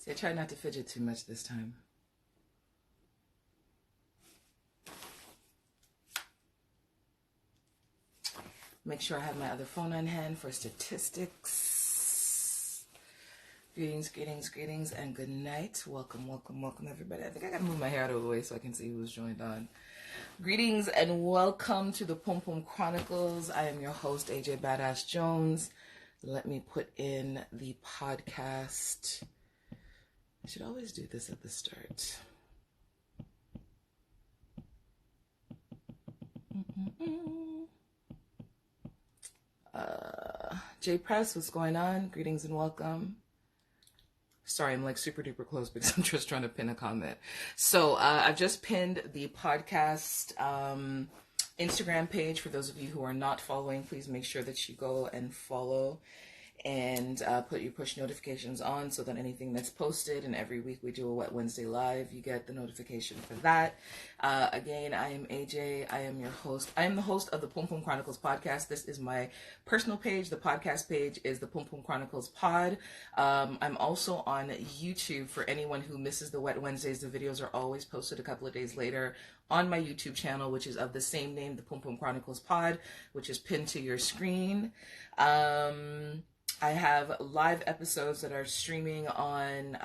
See, I try not to fidget too much this time. Make sure I have my other phone on hand for statistics. Greetings, greetings, greetings, and good night. Welcome, welcome, welcome, everybody. I think I gotta move my hair out of the way so I can see who's joined on. Greetings and welcome to the Pum Pum Chronicles. I am your host, AJ Badass Jones. Let me put in the podcast. I should always do this at the start. J Press, what's going on? Greetings and welcome. Sorry, I'm like super duper close because I'm just trying to pin a comment. So I've just pinned the podcast Instagram page. For those of you who are not following, please make sure that you go and follow and put your push notifications on so that anything that's posted, and every week we do a Wet Wednesday live, you get the notification for that. Again, I am AJ. I am your host. I am the host of the Pum Pum Chronicles podcast. This is my personal page. The podcast page is the Pum Pum Chronicles pod. I'm also on YouTube. For anyone who misses the Wet Wednesdays, the videos are always posted a couple of days later on my YouTube channel, which is of the same name, the Pum Pum Chronicles pod, which is pinned to your screen. I have live episodes that are streaming on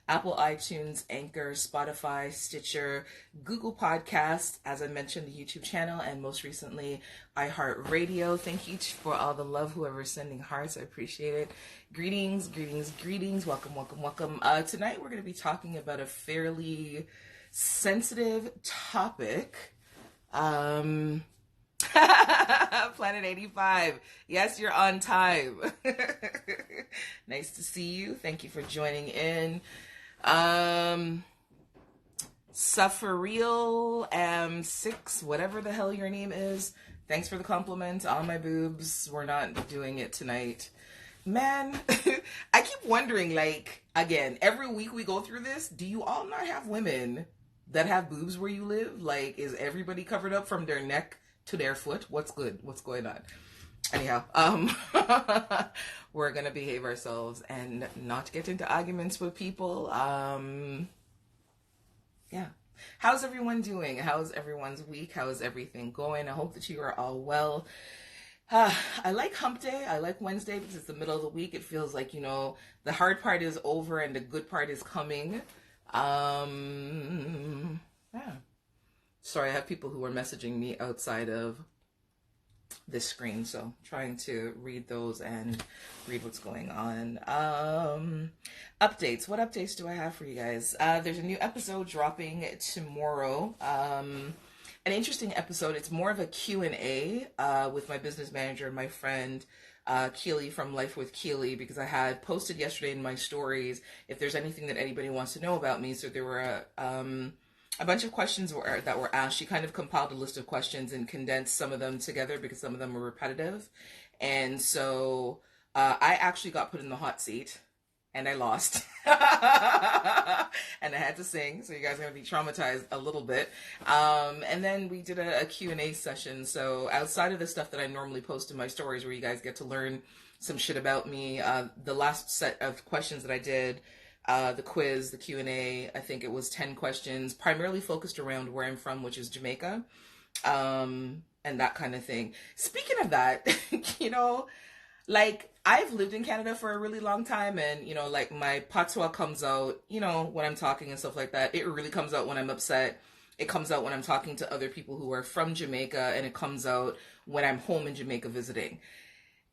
Apple iTunes, Anchor, Spotify, Stitcher, Google Podcasts, as I mentioned, the YouTube channel, and most recently, iHeartRadio. Thank you for all the love, whoever's sending hearts. I appreciate it. Greetings, greetings, greetings. Welcome, welcome, welcome. Tonight, we're going to be talking about a fairly sensitive topic. Planet 85. Yes, you're on time. Nice to see you. Thank you for joining in. Sufferreal 6, whatever the hell your name is. Thanks for the compliment on my boobs. We're not doing it tonight. Man, I keep wondering, like, again, every week we go through this, do you all not have women that have boobs where you live? Like, is everybody covered up from their neck to their foot? What's good? What's going on? Anyhow, we're gonna behave ourselves and not get into arguments with people. Yeah. How's everyone doing? How's everyone's week? How is everything going? I hope that you are all well. I like hump day. I like Wednesday because it's the middle of the week. It feels like, you know, the hard part is over and the good part is coming. Yeah. Sorry, I have people who are messaging me outside of this screen, so trying to read those and read what's going on. Updates. What updates do I have for you guys? There's a new episode dropping tomorrow. An interesting episode. It's more of a Q&A with my business manager and my friend Keely from Life with Keely, because I had posted yesterday in my stories if there's anything that anybody wants to know about me. So there were a bunch of questions that were asked. She kind of compiled a list of questions and condensed some of them together because some of them were repetitive. And so I actually got put in the hot seat and I lost. And I had to sing. So you guys are going to be traumatized a little bit. And then we did a Q&A session. So outside of the stuff that I normally post in my stories where you guys get to learn some shit about me, the last set of questions that I did, the quiz, the Q&A, I think it was 10 questions, primarily focused around where I'm from, which is Jamaica, and that kind of thing. Speaking of that, you know, like, I've lived in Canada for a really long time, and, you know, like, my patois comes out, you know, when I'm talking and stuff like that. It really comes out when I'm upset. It comes out when I'm talking to other people who are from Jamaica, and it comes out when I'm home in Jamaica visiting.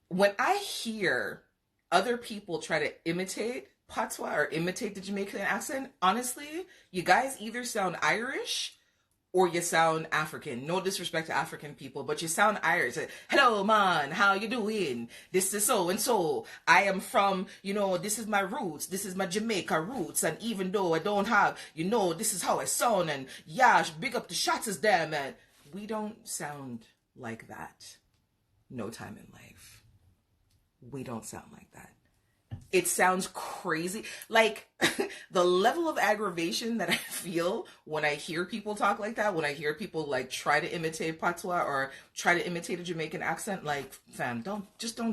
When I hear other people try to imitate patois or imitate the Jamaican accent, honestly, you guys either sound Irish or you sound African. No disrespect to African people, but you sound Irish. Hello, man, how you doing? This is so and so. I am from, you know, this is my roots. This is my Jamaica roots. And even though I don't have, you know, this is how I sound. And yeah, big up the shots is there, man. We don't sound like that. No time in life. We don't sound like that. it sounds crazy. Like the level of aggravation that I feel when I hear people talk like that, when I hear people like try to imitate patois or try to imitate a Jamaican accent, like, fam, don't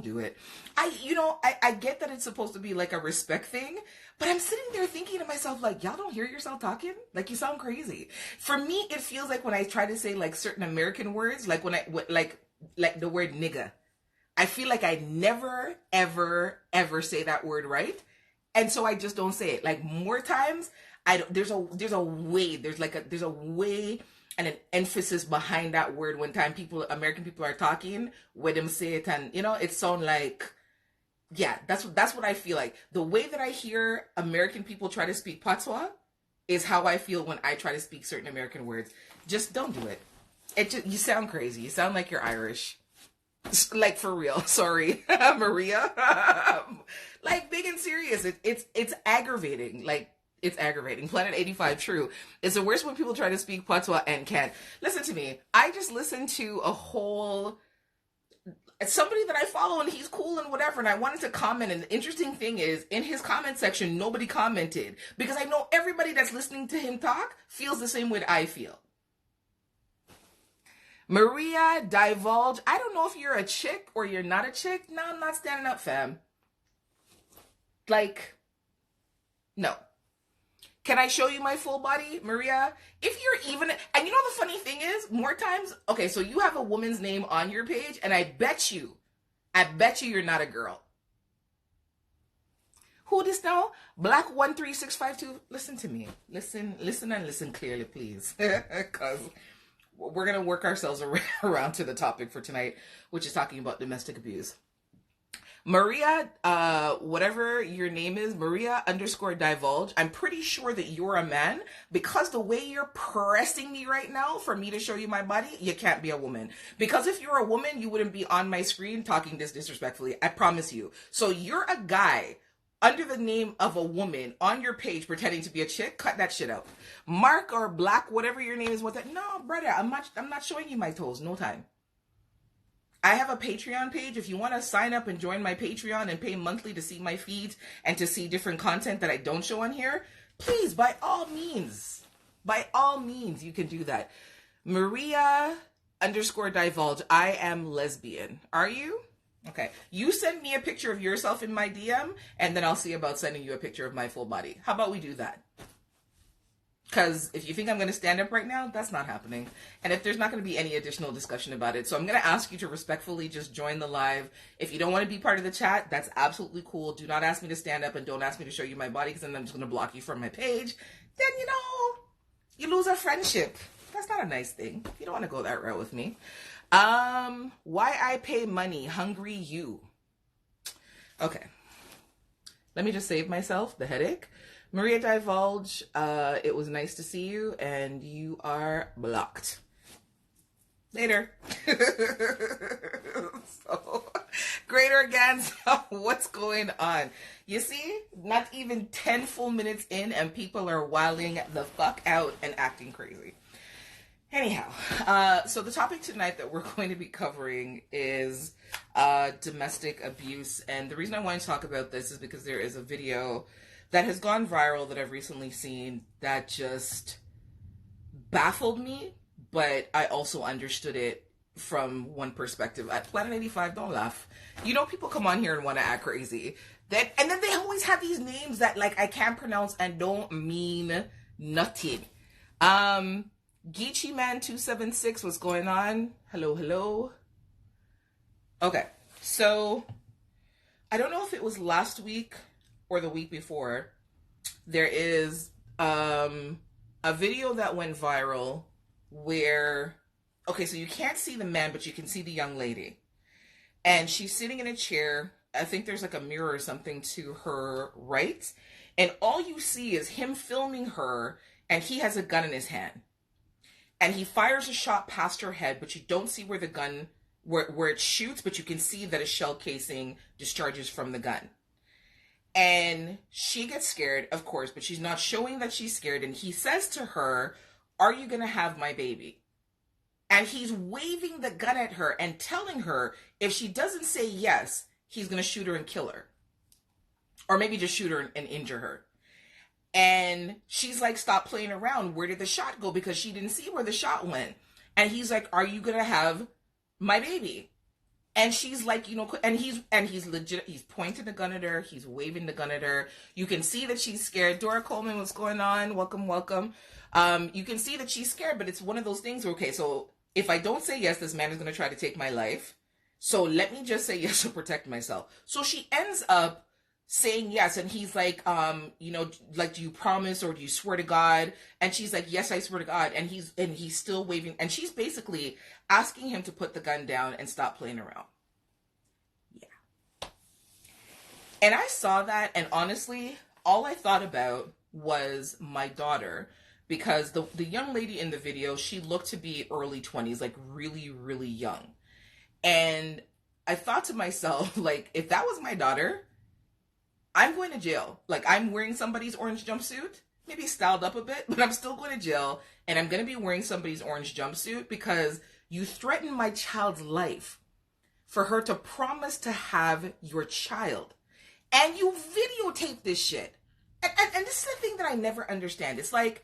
do it. I get that it's supposed to be like a respect thing, but I'm sitting there thinking to myself, like, y'all don't hear yourself talking? Like, you sound crazy. For me, it feels like when I try to say like certain American words, like like the word nigga. I feel like I never, ever, ever say that word right. And so I just don't say it. Like more times, there's a way and an emphasis behind that word when American people are talking, where them say it, and it sound like, yeah, that's what I feel like. The way that I hear American people try to speak patois is how I feel when I try to speak certain American words. Just don't do it. You sound crazy. You sound like you're Irish. Like, for real. Sorry, Maria. Like, big and serious. It's aggravating. Like, it's aggravating. Planet 85, true. It's the worst when people try to speak patois and can't. Listen to me. I just listened to somebody that I follow, and he's cool and whatever, and I wanted to comment, and the interesting thing is, in his comment section, nobody commented, because I know everybody that's listening to him talk feels the same way that I feel. Maria, divulge. I don't know if you're a chick or you're not a chick. No, I'm not standing up, fam. Like, no. Can I show you my full body, Maria? If you're even, and you know the funny thing is, more times, okay, so you have a woman's name on your page, and I bet you you're not a girl. Who this now? Black 13652. Listen to me. Listen and listen clearly, please. Because we're going to work ourselves around to the topic for tonight, which is talking about domestic abuse. Maria, whatever your name is, Maria _divulge. I'm pretty sure that you're a man, because the way you're pressing me right now for me to show you my body, you can't be a woman. Because if you're a woman, you wouldn't be on my screen talking this disrespectfully. I promise you. So you're a guy under the name of a woman on your page pretending to be a chick. Cut that shit out. Mark or Black, whatever your name is, with that. No, brother, I'm not showing you my toes. No time. I have a Patreon page. If you want to sign up and join my Patreon and pay monthly to see my feeds and to see different content that I don't show on here, please, by all means, you can do that. Maria _divulge. I am lesbian. Are you? Okay. You send me a picture of yourself in my DM, and then I'll see about sending you a picture of my full body. How about we do that? Because if you think I'm going to stand up right now, that's not happening. And if there's not going to be any additional discussion about it. So I'm going to ask you to respectfully just join the live. If you don't want to be part of the chat, that's absolutely cool. Do not ask me to stand up, and don't ask me to show you my body, because then I'm just going to block you from my page. Then, you lose a friendship. That's not a nice thing. You don't want to go that route with me. Why I pay money, hungry you. Okay. Let me just save myself the headache. Maria Divulge, it was nice to see you, and you are blocked. Later. So, Greater Organza, what's going on? You see, not even 10 full minutes in, and people are wilding the fuck out and acting crazy. Anyhow, so the topic tonight that we're going to be covering is domestic abuse. And the reason I want to talk about this is because there is a video that has gone viral that I've recently seen that just baffled me, but I also understood it from one perspective. At Planet 85, don't laugh. People come on here and want to act crazy. And then they always have these names that, like, I can't pronounce and don't mean nothing. Geechee Man 276, what's going on? Hello. Okay, so I don't know if it was last week or the week before. There is a video that went viral where, okay, so you can't see the man, but you can see the young lady. And she's sitting in a chair. I think there's like a mirror or something to her right. And all you see is him filming her, and he has a gun in his hand. And he fires a shot past her head, but you don't see where the gun, where it shoots, but you can see that a shell casing discharges from the gun. And she gets scared, of course, but she's not showing that she's scared. And he says to her, "Are you going to have my baby?" And he's waving the gun at her and telling her if she doesn't say yes, he's going to shoot her and kill her. or maybe just shoot her and injure her. And she's like, stop playing around. Where did the shot go? Because she didn't see where the shot went. And he's like, are you going to have my baby? And she's like, you know, and he's legit. He's pointing the gun at her. He's waving the gun at her. You can see that she's scared. Dora Coleman, what's going on? Welcome, welcome. You can see that she's scared, but it's one of those things where, okay, so if I don't say yes, this man is going to try to take my life. So let me just say yes to protect myself. So she ends up saying yes, and he's like, you know, like, do you promise or do you swear to God? And she's like, yes, I swear to God. And he's still waving, and she's basically asking him to put the gun down and stop playing around. Yeah. And I saw that, and honestly, all I thought about was my daughter, because the young lady in the video, she looked to be early 20s, like really, really young. And I thought to myself, like, if that was my daughter, I'm going to jail. Like, I'm wearing somebody's orange jumpsuit, maybe styled up a bit, but I'm still going to jail, and I'm going to be wearing somebody's orange jumpsuit because you threaten my child's life for her to promise to have your child, and you videotape this shit. And this is the thing that I never understand. It's like,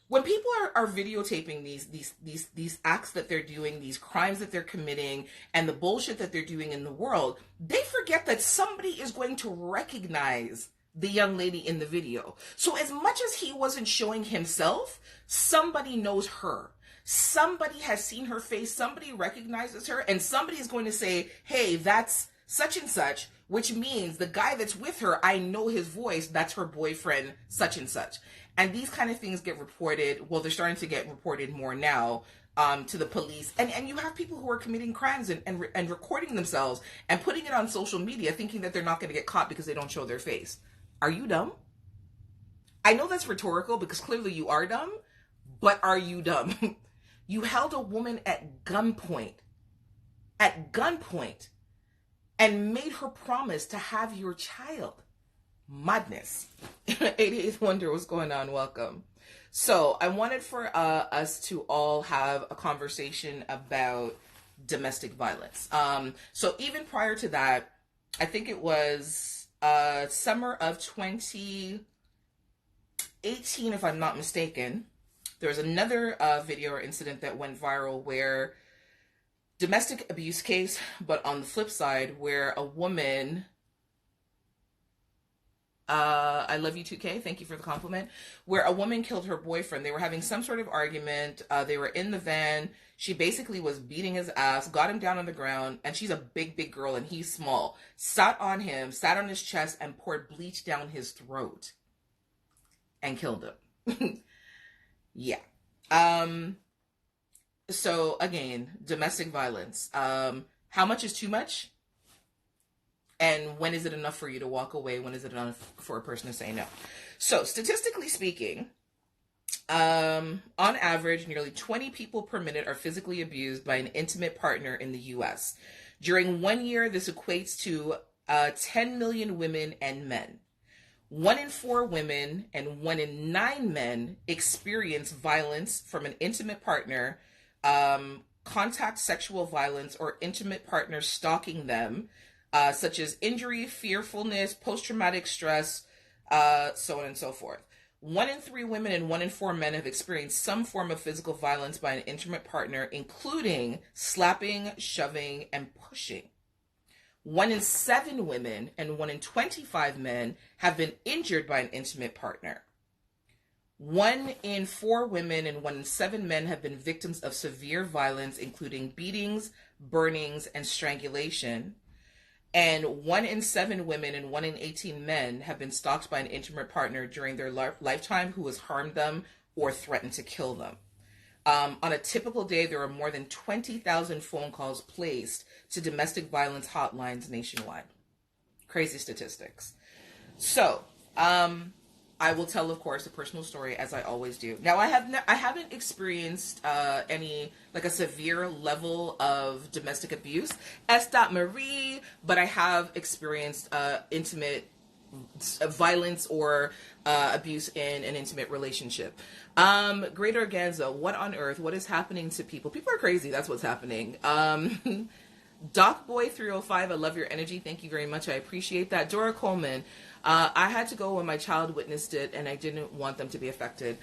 when people are videotaping these acts that they're doing, these crimes that they're committing, and the bullshit that they're doing in the world, they forget that somebody is going to recognize the young lady in the video. So as much as he wasn't showing himself, somebody knows her. Somebody has seen her face, somebody recognizes her, and somebody is going to say, hey, that's such and such, which means the guy that's with her, I know his voice, that's her boyfriend, such and such. And these kind of things get reported, well, they're starting to get reported more now, to the police. And you have people who are committing crimes and recording themselves and putting it on social media thinking that they're not going to get caught because they don't show their face. Are you dumb? I know that's rhetorical because clearly you are dumb, but are you dumb? You held a woman at gunpoint, and made her promise to have your child. Madness. 88th Wonder, what's going on? Welcome. So I wanted for us to all have a conversation about domestic violence. So even prior to that, I think it was summer of 2018, if I'm not mistaken, there was another video or incident that went viral where domestic abuse case, but on the flip side, where a woman, I love you 2K, thank you for the compliment, where a woman killed her boyfriend. They were having some sort of argument. They were in the van. She basically was beating his ass, got him down on the ground, and she's a big, big girl, and he's small. Sat on him, sat on his chest, and poured bleach down his throat. And killed him. Yeah. So, again, domestic violence. How much is too much? And when is it enough for you to walk away? When is it enough for a person to say no? So, statistically speaking, on average, nearly 20 people per minute are physically abused by an intimate partner in the U.S. During 1 year, this equates to 10 million women and men. 1 in 4 women and 1 in 9 men experience violence from an intimate partner, contact sexual violence, or intimate partner stalking them, such as injury, fearfulness, post-traumatic stress, so on and so forth. 1 in 3 women and 1 in 4 men have experienced some form of physical violence by an intimate partner, including slapping, shoving, and pushing. 1 in 7 women and 1 in 25 men have been injured by an intimate partner. 1 in 4 women and 1 in 7 men have been victims of severe violence, including beatings, burnings, and strangulation. And 1 in 7 women and 1 in 18 men have been stalked by an intimate partner during their lifetime who has harmed them or threatened to kill them. On a typical day, there are more than 20,000 phone calls placed to domestic violence hotlines nationwide. Crazy statistics. So, I will tell, of course, a personal story, as I always do. Now, I haven't experienced any, like, a severe level of domestic abuse, Marie, but I have experienced intimate violence or abuse in an intimate relationship. Great Organza, what on earth? What is happening to people? People are crazy. That's what's happening. Docboy305, I love your energy. Thank you very much. I appreciate that. Dora Coleman, I had to go when my child witnessed it, and I didn't want them to be affected.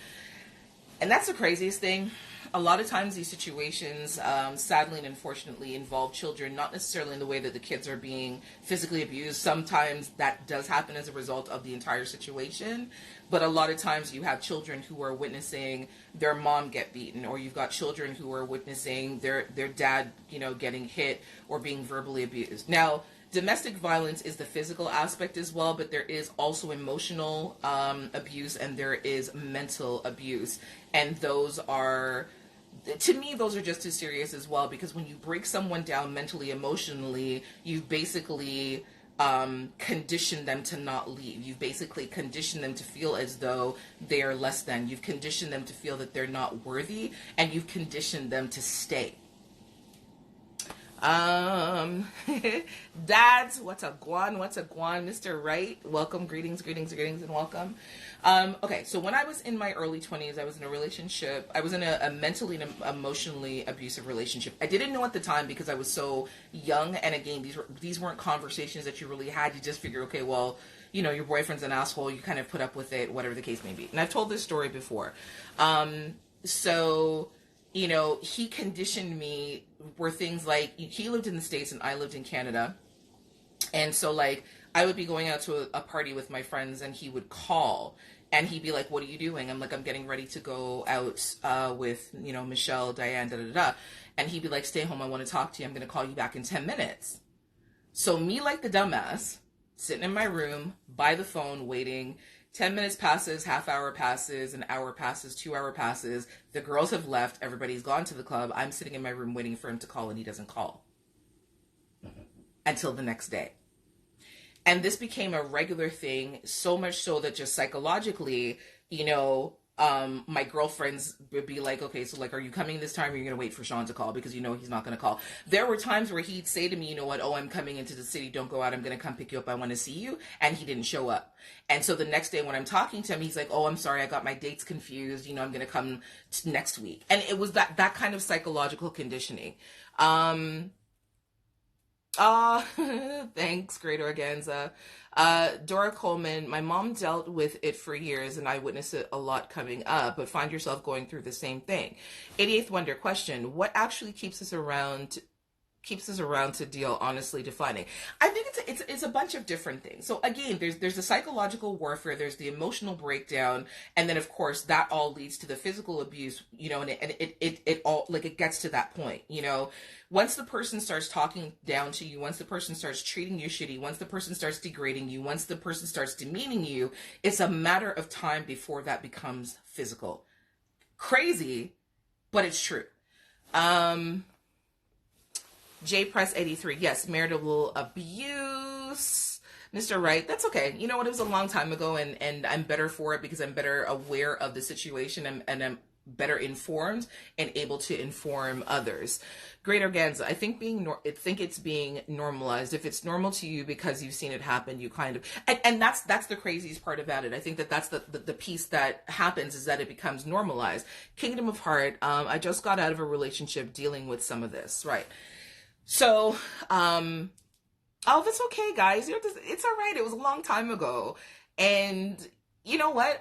And that's the craziest thing. A lot of times these situations, sadly and unfortunately, involve children, not necessarily in the way that the kids are being physically abused. Sometimes that does happen as a result of the entire situation. But a lot of times you have children who are witnessing their mom get beaten, or you've got children who are witnessing their dad, getting hit or being verbally abused. Now, domestic violence is the physical aspect as well, but there is also emotional abuse, and there is mental abuse. And those are, to me, those are just as serious as well, because when you break someone down mentally, emotionally, you've basically conditioned them to not leave. You've basically conditioned them to feel as though they are less than. You've conditioned them to feel that they're not worthy, and you've conditioned them to stay. Dads, what's a guan, Mr. Wright, welcome, greetings, and welcome. Okay, so when I was in my early 20s, I was in a relationship. I was in a mentally and emotionally abusive relationship. I didn't know at the time because I was so young, and again, these weren't conversations that you really had. You just figure, okay, well, your boyfriend's an asshole, you kind of put up with it, whatever the case may be. And I've told this story before. He conditioned me where things like, he lived in the States and I lived in Canada. And so like, I would be going out to a party with my friends, and he would call and he'd be like, what are you doing? I'm like, I'm getting ready to go out with, Michelle, Diane, da-da-da-da. And he'd be like, stay home, I want to talk to you. I'm going to call you back in 10 minutes. So me, like the dumbass, sitting in my room by the phone waiting. 10 minutes passes, half hour passes, an hour passes, 2 hour passes. The girls have left. Everybody's gone to the club. I'm sitting in my room waiting for him to call, and he doesn't call until the next day. And this became a regular thing, so much so that just psychologically, my girlfriends would be like, okay, so like, are you coming this time, or are you going to wait for Sean to call? Because he's not going to call. There were times where he'd say to me, oh, I'm coming into the city, don't go out, I'm going to come pick you up, I want to see you. And he didn't show up. And so the next day when I'm talking to him, he's like, oh, I'm sorry, I got my dates confused, I'm going to come next week. And it was that kind of psychological conditioning. Thanks, Great Organza. Dora Coleman, my mom dealt with it for years, and I witnessed it a lot coming up, but find yourself going through the same thing. 88th Wonder question, what actually keeps us around to deal, honestly defining? I think it's a bunch of different things. So again, there's the psychological warfare, there's the emotional breakdown, and then of course that all leads to the physical abuse, and it all, like, it gets to that point, once the person starts talking down to you, once the person starts treating you shitty, once the person starts degrading you, once the person starts demeaning you, it's a matter of time before that becomes physical. Crazy, but it's true. J Press 83, yes, marital abuse. Mr. Wright, that's okay. You know what? It was a long time ago, and I'm better for it because I'm better aware of the situation, and I'm better informed and able to inform others. Great Organza, I think it's being normalized. If it's normal to you because you've seen it happen, you kind of, and that's the craziest part about it. I think that's the piece that happens, is that it becomes normalized. Kingdom of Heart, I just got out of a relationship dealing with some of this, right? So, oh, that's okay, guys. It's all right. It was a long time ago. And you know what?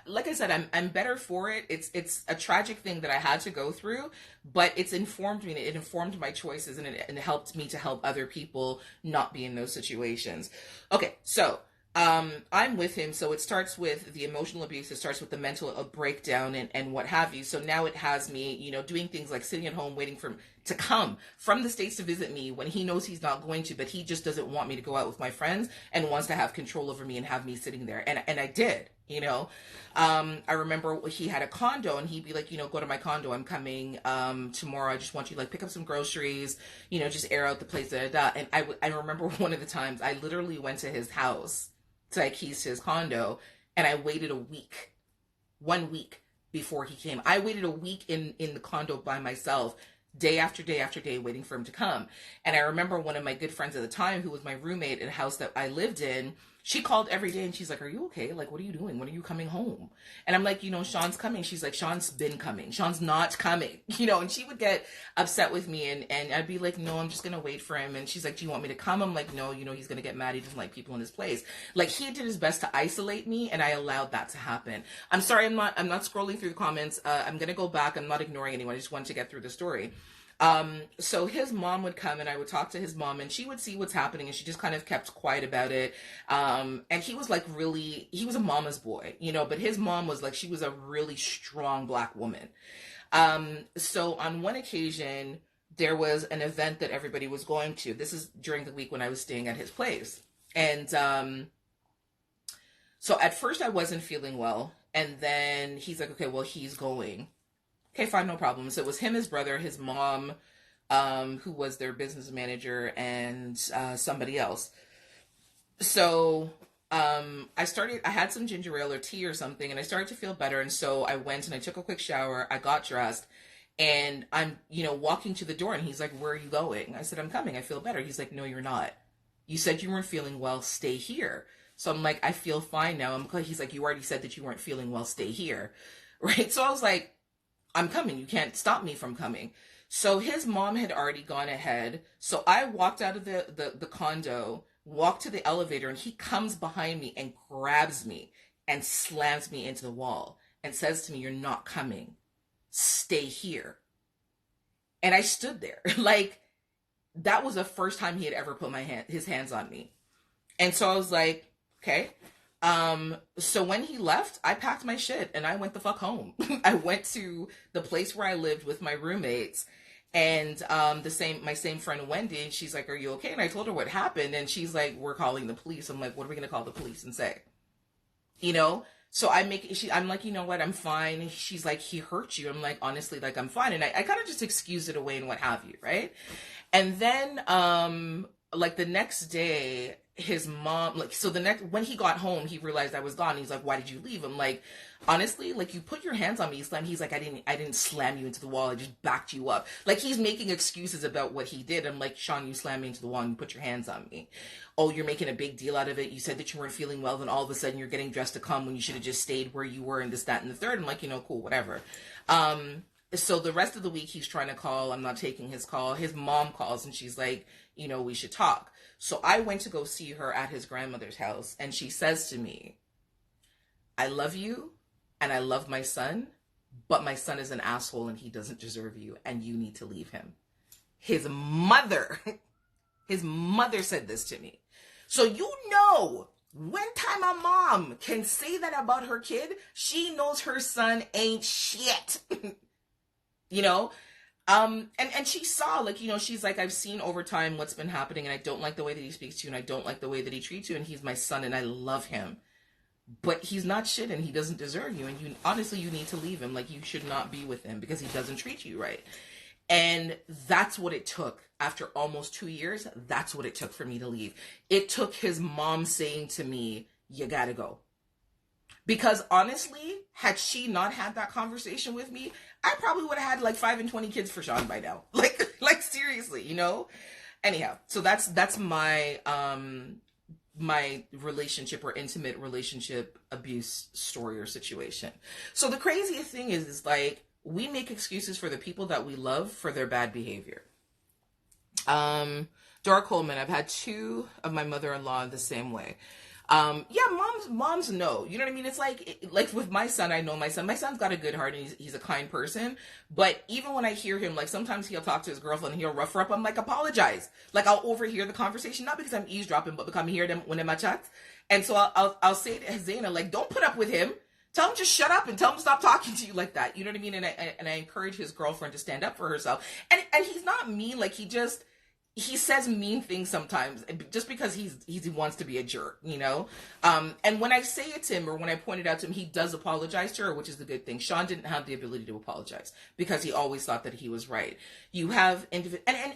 Like I said, I'm better for it. It's a tragic thing that I had to go through, but it's informed me. It informed my choices, and it helped me to help other people not be in those situations. Okay. So, I'm with him. So it starts with the emotional abuse. It starts with the mental breakdown and what have you. So now it has me, doing things like sitting at home waiting for him to come from the States to visit me when he knows he's not going to, but he just doesn't want me to go out with my friends and wants to have control over me and have me sitting there. And I did, I remember he had a condo, and he'd be like, go to my condo. I'm coming, tomorrow. I just want you to like pick up some groceries, just air out the place. Da, da, da. And I remember one of the times I literally went to his house to like keys to his condo, and I waited 1 week before he came. I waited a week in the condo by myself, day after day after day, waiting for him to come. And I remember one of my good friends at the time, who was my roommate in a house that I lived in, She called every day and she's like, are you okay? Like, what are you doing? When are you coming home? And I'm like, Sean's coming. She's like, Sean's been coming. Sean's not coming, and she would get upset with me and I'd be like, no, I'm just going to wait for him. And she's like, do you want me to come? I'm like, no, he's going to get mad. He doesn't like people in his place. Like, he did his best to isolate me and I allowed that to happen. I'm sorry. I'm not scrolling through the comments. I'm going to go back. I'm not ignoring anyone. I just wanted to get through the story. So his mom would come and I would talk to his mom and she would see what's happening and she just kind of kept quiet about it. And he was like he was a mama's boy, but his mom was like, she was a really strong Black woman. So on one occasion, there was an event that everybody was going to. This is during the week when I was staying at his place. And, so at first I wasn't feeling well. And then he's like, okay, well, he's going. Okay, fine, no problem. So it was him, his brother, his mom, who was their business manager, and somebody else. So I had some ginger ale or tea or something, and I started to feel better. And so I went and I took a quick shower. I got dressed, and I'm, walking to the door, and he's like, where are you going? I said, I'm coming. I feel better. He's like, no, you're not. You said you weren't feeling well. Stay here. So I'm like, I feel fine now. He's like, you already said that you weren't feeling well. Stay here. Right? So I was like, I'm coming. You can't stop me from coming. So his mom had already gone ahead. So I walked out of the condo, walked to the elevator, and he comes behind me and grabs me and slams me into the wall and says to me, you're not coming. Stay here. And I stood there. Like, that was the first time he had ever put his hands on me. And so I was like, okay. So when he left, I packed my shit and I went the fuck home. I went to the place where I lived with my roommates and, my same friend Wendy, she's like, are you okay? And I told her what happened. And she's like, we're calling the police. I'm like, what are we going to call the police and say? So I'm like, you know what? I'm fine. She's like, he hurt you. I'm like, honestly, like, I'm fine. And I kind of just excused it away and what have you. Right. And then, like the next day, his mom, when he got home, he realized I was gone. He's like, why did you leave? I'm like, honestly, like, you put your hands on me, Slam. He's like, I didn't slam you into the wall. I just backed you up. Like, he's making excuses about what he did. I'm like, Sean, you slammed me into the wall and you put your hands on me. Oh, you're making a big deal out of it. You said that you weren't feeling well. Then all of a sudden you're getting dressed to come when you should have just stayed where you were and this, that, and the third. I'm like, cool, whatever. So the rest of the week he's trying to call. I'm not taking his call. His mom calls and she's like, we should talk. So I went to go see her at his grandmother's house. And she says to me, I love you and I love my son, but my son is an asshole and he doesn't deserve you and you need to leave him. His mother said this to me. So one time a mom can say that about her kid, she knows her son ain't shit. And she saw, like, she's like, I've seen over time what's been happening and I don't like the way that he speaks to you and I don't like the way that he treats you and he's my son and I love him. But he's not shit and he doesn't deserve you and you need to leave him. Like, you should not be with him because he doesn't treat you right. And that's what it took. After almost 2 years, that's what it took for me to leave. It took his mom saying to me, you gotta go. Because honestly, had she not had that conversation with me, I probably would have had like 5 and 20 kids for Sean by now. Like seriously, Anyhow, so that's my my relationship or intimate relationship abuse story or situation. So the craziest thing is like, we make excuses for the people that we love for their bad behavior. Dora Coleman, I've had 2 of my mother-in-law the same way. Moms know, you know what I mean? It's like with my son, I know my son's got a good heart and he's a kind person. But even when I hear him, like sometimes he'll talk to his girlfriend and he'll rough her up. I'm like, apologize. Like I'll overhear the conversation, not because I'm eavesdropping, but because I'm hearing them when in my chats. And so I'll say to Zaina, like, don't put up with him. Tell him just shut up and tell him to stop talking to you like that. You know what I mean? And I encourage his girlfriend to stand up for herself. And he's not mean, like he says mean things sometimes just because he wants to be a jerk, and when I say it to him or when I point it out to him, he does apologize to her, which is the good thing. Sean didn't have the ability to apologize because he always thought that he was right. You have and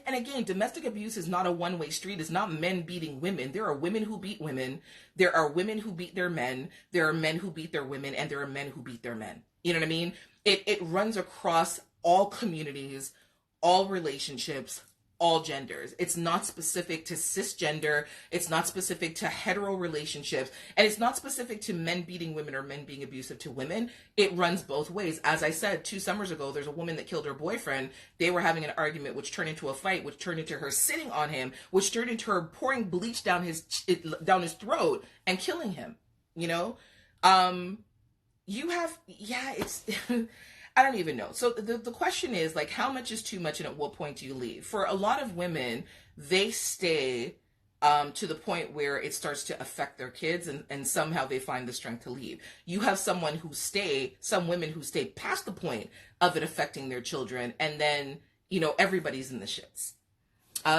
again, domestic abuse is not a one-way street. It's not men beating women. There are women who beat women. There are women who beat their men. There are men who beat their women, and there are men who beat their men. You know what I mean? It runs across all communities, all relationships, all genders. It's not specific to cisgender. It's not specific to hetero relationships. And it's not specific to men beating women or men being abusive to women. It runs both ways. As I said, 2 summers ago, there's a woman that killed her boyfriend. They were having an argument, which turned into a fight, which turned into her sitting on him, which turned into her pouring bleach down his throat and killing him. You know, it's, I don't even know. So the question is, like, how much is too much and at what point do you leave? For a lot of women, they stay to the point where it starts to affect their kids, and somehow they find the strength to leave. You have some women who stay past the point of it affecting their children, and then, you know, everybody's in the shits.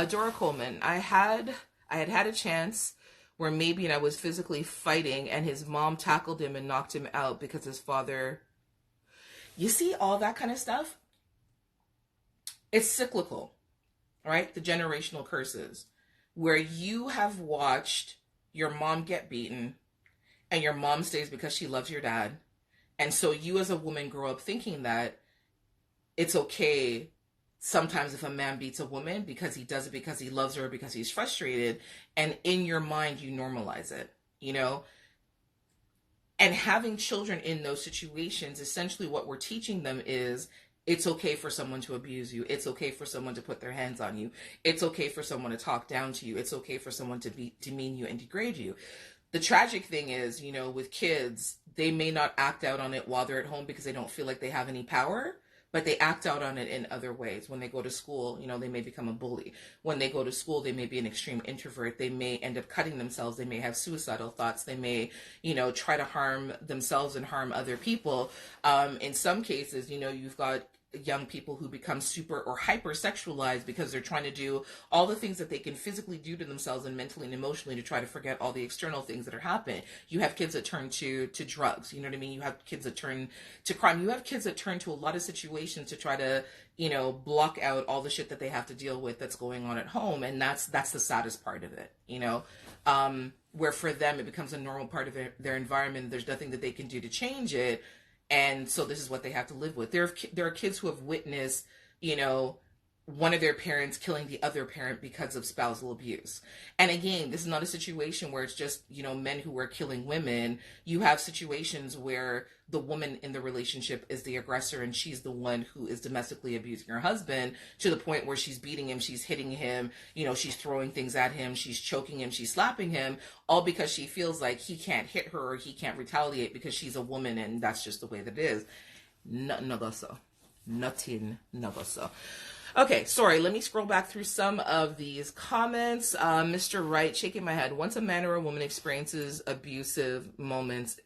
Dora Coleman, I had a chance where maybe and I was physically fighting and his mom tackled him and knocked him out because his father... You see all that kind of stuff? It's cyclical, right? The generational curses, where you have watched your mom get beaten and your mom stays because she loves your dad. And so you as a woman grow up thinking that it's okay sometimes if a man beats a woman because he does it because he loves her, because he's frustrated. And in your mind, you normalize it, you know? And having children in those situations, essentially what we're teaching them is it's okay for someone to abuse you. It's okay for someone to put their hands on you. It's okay for someone to talk down to you. It's okay for someone to demean you and degrade you. The tragic thing is, you know, with kids, they may not act out on it while they're at home because they don't feel like they have any power, but they act out on it in other ways. When they go to school, you know, they may become a bully. When they go to school, they may be an extreme introvert. They may end up cutting themselves. They may have suicidal thoughts. They may, you know, try to harm themselves and harm other people. In some cases, you know, you've got young people who become super or hypersexualized because they're trying to do all the things that they can physically do to themselves and mentally and emotionally to try to forget all the external things that are happening. You have kids that turn to drugs, you know what I mean? You have kids that turn to crime. You have kids that turn to a lot of situations to try to, you know, block out all the shit that they have to deal with that's going on at home. And that's the saddest part of it, you know? Where for them, it becomes a normal part of their environment. There's nothing that they can do to change it. And so this is what they have to live with. There are kids who have witnessed, you know, one of their parents killing the other parent because of spousal abuse. And again, this is not a situation where it's just, you know, men who are killing women. You have situations where the woman in the relationship is the aggressor and she's the one who is domestically abusing her husband to the point where she's beating him, she's hitting him, you know, she's throwing things at him, she's choking him, she's slapping him, all because she feels like he can't hit her or he can't retaliate because she's a woman and that's just the way that it is. Nothing so. Okay, sorry, let me scroll back through some of these comments. Mr. Wright, shaking my head. Once a man or a woman experiences abusive moments,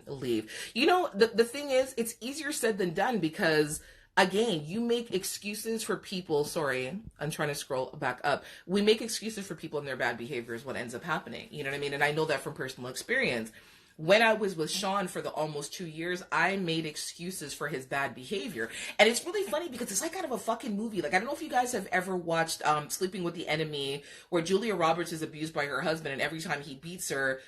leave. You know, the thing is, it's easier said than done because, again, you make excuses for people. Sorry, I'm trying to scroll back up. We make excuses for people and their bad behavior is what ends up happening. You know what I mean? And I know that from personal experience. When I was with Sean for the almost 2 years, I made excuses for his bad behavior. And it's really funny because it's like out of a fucking movie. Like, I don't know if you guys have ever watched Sleeping with the Enemy, where Julia Roberts is abused by her husband, and every time he beats her,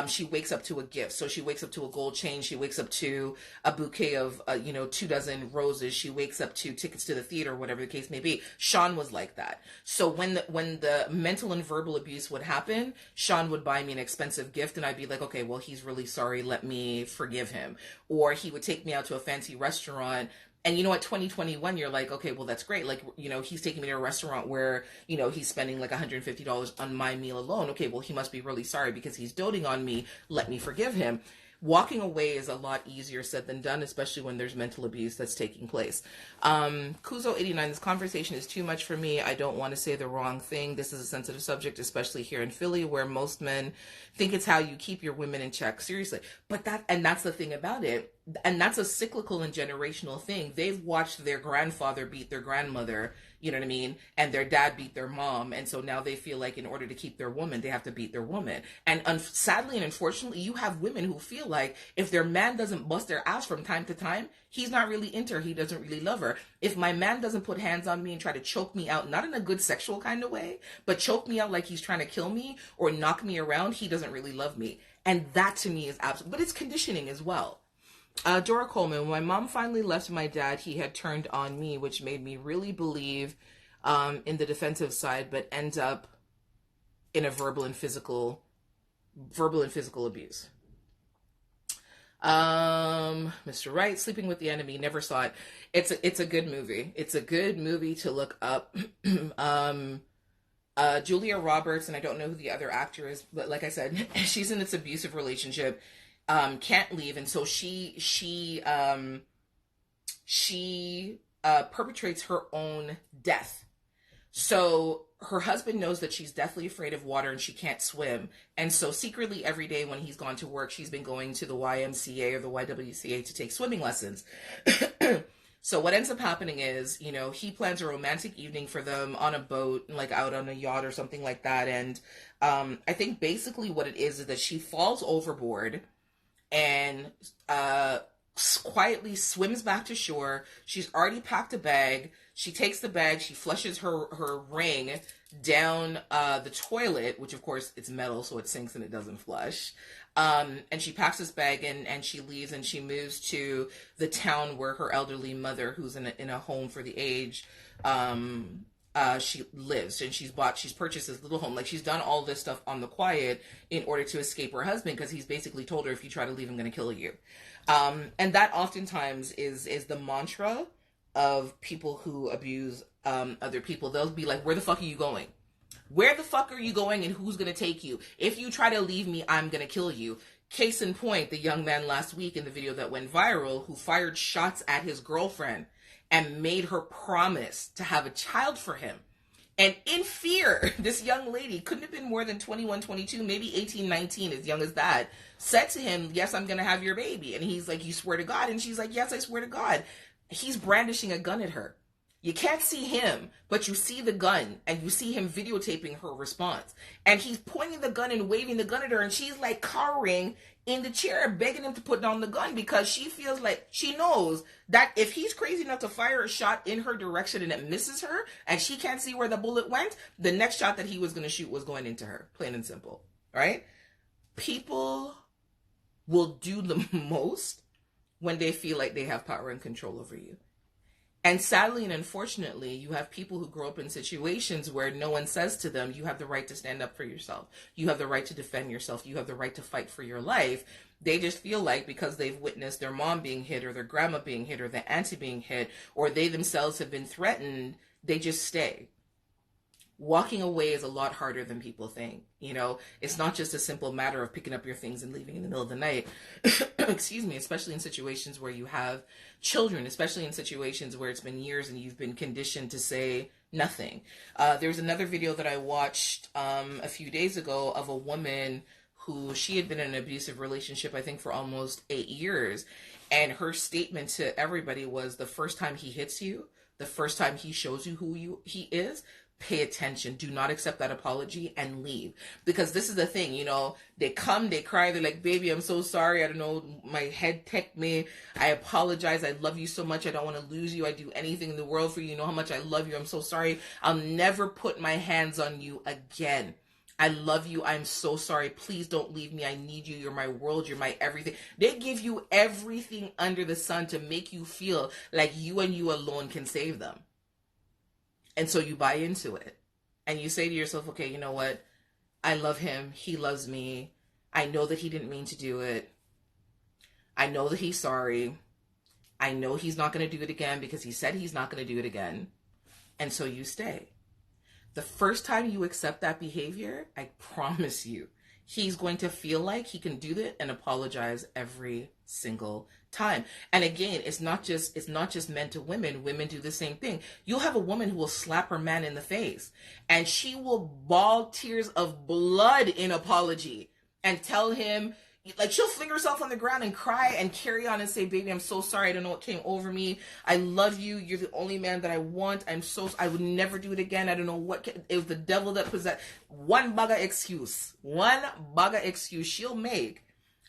she wakes up to a gift. So she wakes up to a gold chain. She wakes up to a bouquet of, 24 roses. She wakes up to tickets to the theater, whatever the case may be. Sean was like that. So when the mental and verbal abuse would happen, Sean would buy me an expensive gift and I'd be like, okay, well, he's really sorry. Let me forgive him. Or he would take me out to a fancy restaurant. And you know, at 2021, you're like, okay, well, that's great. Like, you know, he's taking me to a restaurant where, you know, he's spending like $150 on my meal alone. Okay, well, he must be really sorry because he's doting on me. Let me forgive him. Walking away is a lot easier said than done, especially when there's mental abuse that's taking place. Kuzo89, this conversation is too much for me. I don't want to say the wrong thing. This is a sensitive subject, especially here in Philly, where most men think it's how you keep your women in check. Seriously. But that's the thing about it. And that's a cyclical and generational thing. They've watched their grandfather beat their grandmother, you know what I mean? And their dad beat their mom. And so now they feel like in order to keep their woman, they have to beat their woman. And sadly and unfortunately, you have women who feel like if their man doesn't bust their ass from time to time, he's not really into her. He doesn't really love her. If my man doesn't put hands on me and try to choke me out, not in a good sexual kind of way, but choke me out like he's trying to kill me or knock me around, he doesn't really love me. And that to me is absolute, but it's conditioning as well. Dora Coleman, when my mom finally left my dad, he had turned on me, which made me really believe in the defensive side, but ends up in a verbal and physical abuse. Mr. Right, Sleeping with the Enemy, never saw it. It's a good movie. It's a good movie to look up. Julia Roberts, and I don't know who the other actor is, but like I said, she's in this abusive relationship, can't leave, and so she perpetrates her own death. So her husband knows that she's deathly afraid of water and she can't swim. And so secretly every day when he's gone to work, she's been going to the YMCA or the YWCA to take swimming lessons. So what ends up happening is, you know, he plans a romantic evening for them on a boat, like out on a yacht or something like that. And I think basically what it is that she falls overboard and quietly swims back to shore. She's already packed a bag. She takes the bag, she flushes her ring down the toilet, which of course it's metal, so it sinks and it doesn't flush. And she packs this bag and she leaves and she moves to the town where her elderly mother, who's in a home for the aged, she lives. And she's purchased this little home. Like, she's done all this stuff on the quiet in order to escape her husband, because he's basically told her, if you try to leave, I'm going to kill you. And that oftentimes is the mantra of people who abuse other people. They'll be like, where the fuck are you going? Where the fuck are you going, and who's going to take you? If you try to leave me, I'm going to kill you. Case in point, the young man last week in the video that went viral who fired shots at his girlfriend and made her promise to have a child for him. And in fear, this young lady, couldn't have been more than 21, 22, maybe 18, 19, as young as that, said to him, yes, I'm going to have your baby. And he's like, you swear to God? And she's like, yes, I swear to God. He's brandishing a gun at her. You can't see him, but you see the gun, and you see him videotaping her response. And he's pointing the gun and waving the gun at her, and she's like cowering in the chair, begging him to put down the gun, because she feels like, she knows that if he's crazy enough to fire a shot in her direction and it misses her, and she can't see where the bullet went, the next shot that he was going to shoot was going into her, plain and simple, right? People will do the most when they feel like they have power and control over you. And sadly and unfortunately, you have people who grow up in situations where no one says to them, you have the right to stand up for yourself. You have the right to defend yourself. You have the right to fight for your life. They just feel like because they've witnessed their mom being hit or their grandma being hit or their auntie being hit, or they themselves have been threatened, they just stay. Walking away is a lot harder than people think. You know, it's not just a simple matter of picking up your things and leaving in the middle of the night. Excuse me, especially in situations where you have children, especially in situations where it's been years and you've been conditioned to say nothing. There's another video that I watched a few days ago of a woman who, she had been in an abusive relationship, I think for almost 8 years. And her statement to everybody was, the first time he hits you, the first time he shows you who he is, pay attention. Do not accept that apology and leave. Because this is the thing, you know, they come, they cry, they're like, baby, I'm so sorry. I don't know, my head teched me. I apologize. I love you so much. I don't want to lose you. I do anything in the world for you. You know how much I love you. I'm so sorry. I'll never put my hands on you again. I love you. I'm so sorry. Please don't leave me. I need you. You're my world. You're my everything. They give you everything under the sun to make you feel like you and you alone can save them. And so you buy into it and you say to yourself, okay, you know what? I love him. He loves me. I know that he didn't mean to do it. I know that he's sorry. I know he's not going to do it again because he said he's not going to do it again. And so you stay. The first time you accept that behavior, I promise you, he's going to feel like he can do that and apologize every single time. And again, it's not just men to women. Women do the same thing. You'll have a woman who will slap her man in the face and she will bawl tears of blood in apology and tell him, like, she'll fling herself on the ground and cry and carry on and say, baby, I'm so sorry. I don't know what came over me. I love you. You're the only man that I want. I would never do it again. I don't know what, it was the devil that possessed. One bugger excuse she'll make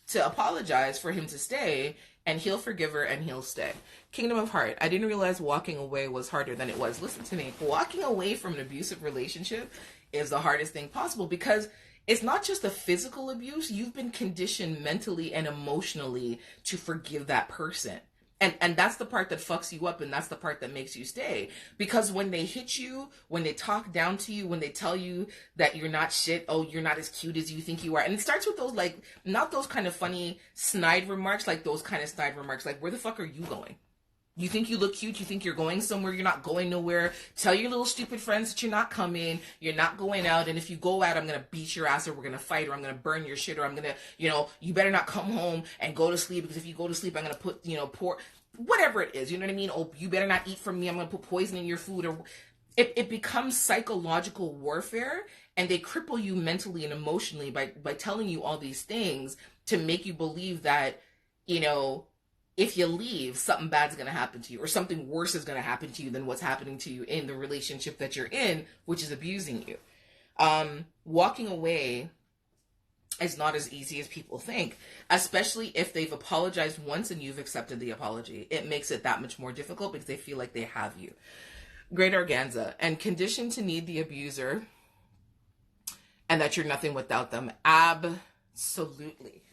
to apologize for him to stay, and he'll forgive her and he'll stay. Kingdom of Heart. I didn't realize walking away was harder than it was. Listen to me. Walking away from an abusive relationship is the hardest thing possible, because it's not just the physical abuse. You've been conditioned mentally and emotionally to forgive that person. And that's the part that fucks you up, and that's the part that makes you stay. Because when they hit you, when they talk down to you, when they tell you that you're not shit, oh, you're not as cute as you think you are. And it starts with those, like, not those kind of funny snide remarks, like those kind of snide remarks, like, where the fuck are you going? You think you look cute, you think you're going somewhere, you're not going nowhere. Tell your little stupid friends that you're not coming, you're not going out, and if you go out, I'm gonna beat your ass, or we're gonna fight, or I'm gonna burn your shit, or I'm gonna, you better not come home and go to sleep, because if you go to sleep, I'm gonna put, whatever it is, you know what I mean? Oh, you better not eat from me, I'm gonna put poison in your food, or it becomes psychological warfare, and they cripple you mentally and emotionally by telling you all these things to make you believe that, if you leave, something bad's going to happen to you, or something worse is going to happen to you than what's happening to you in the relationship that you're in, which is abusing you. Walking away is not as easy as people think, especially if they've apologized once and you've accepted the apology. It makes it that much more difficult because they feel like they have you. Great organza. And conditioned to need the abuser and that you're nothing without them. Absolutely.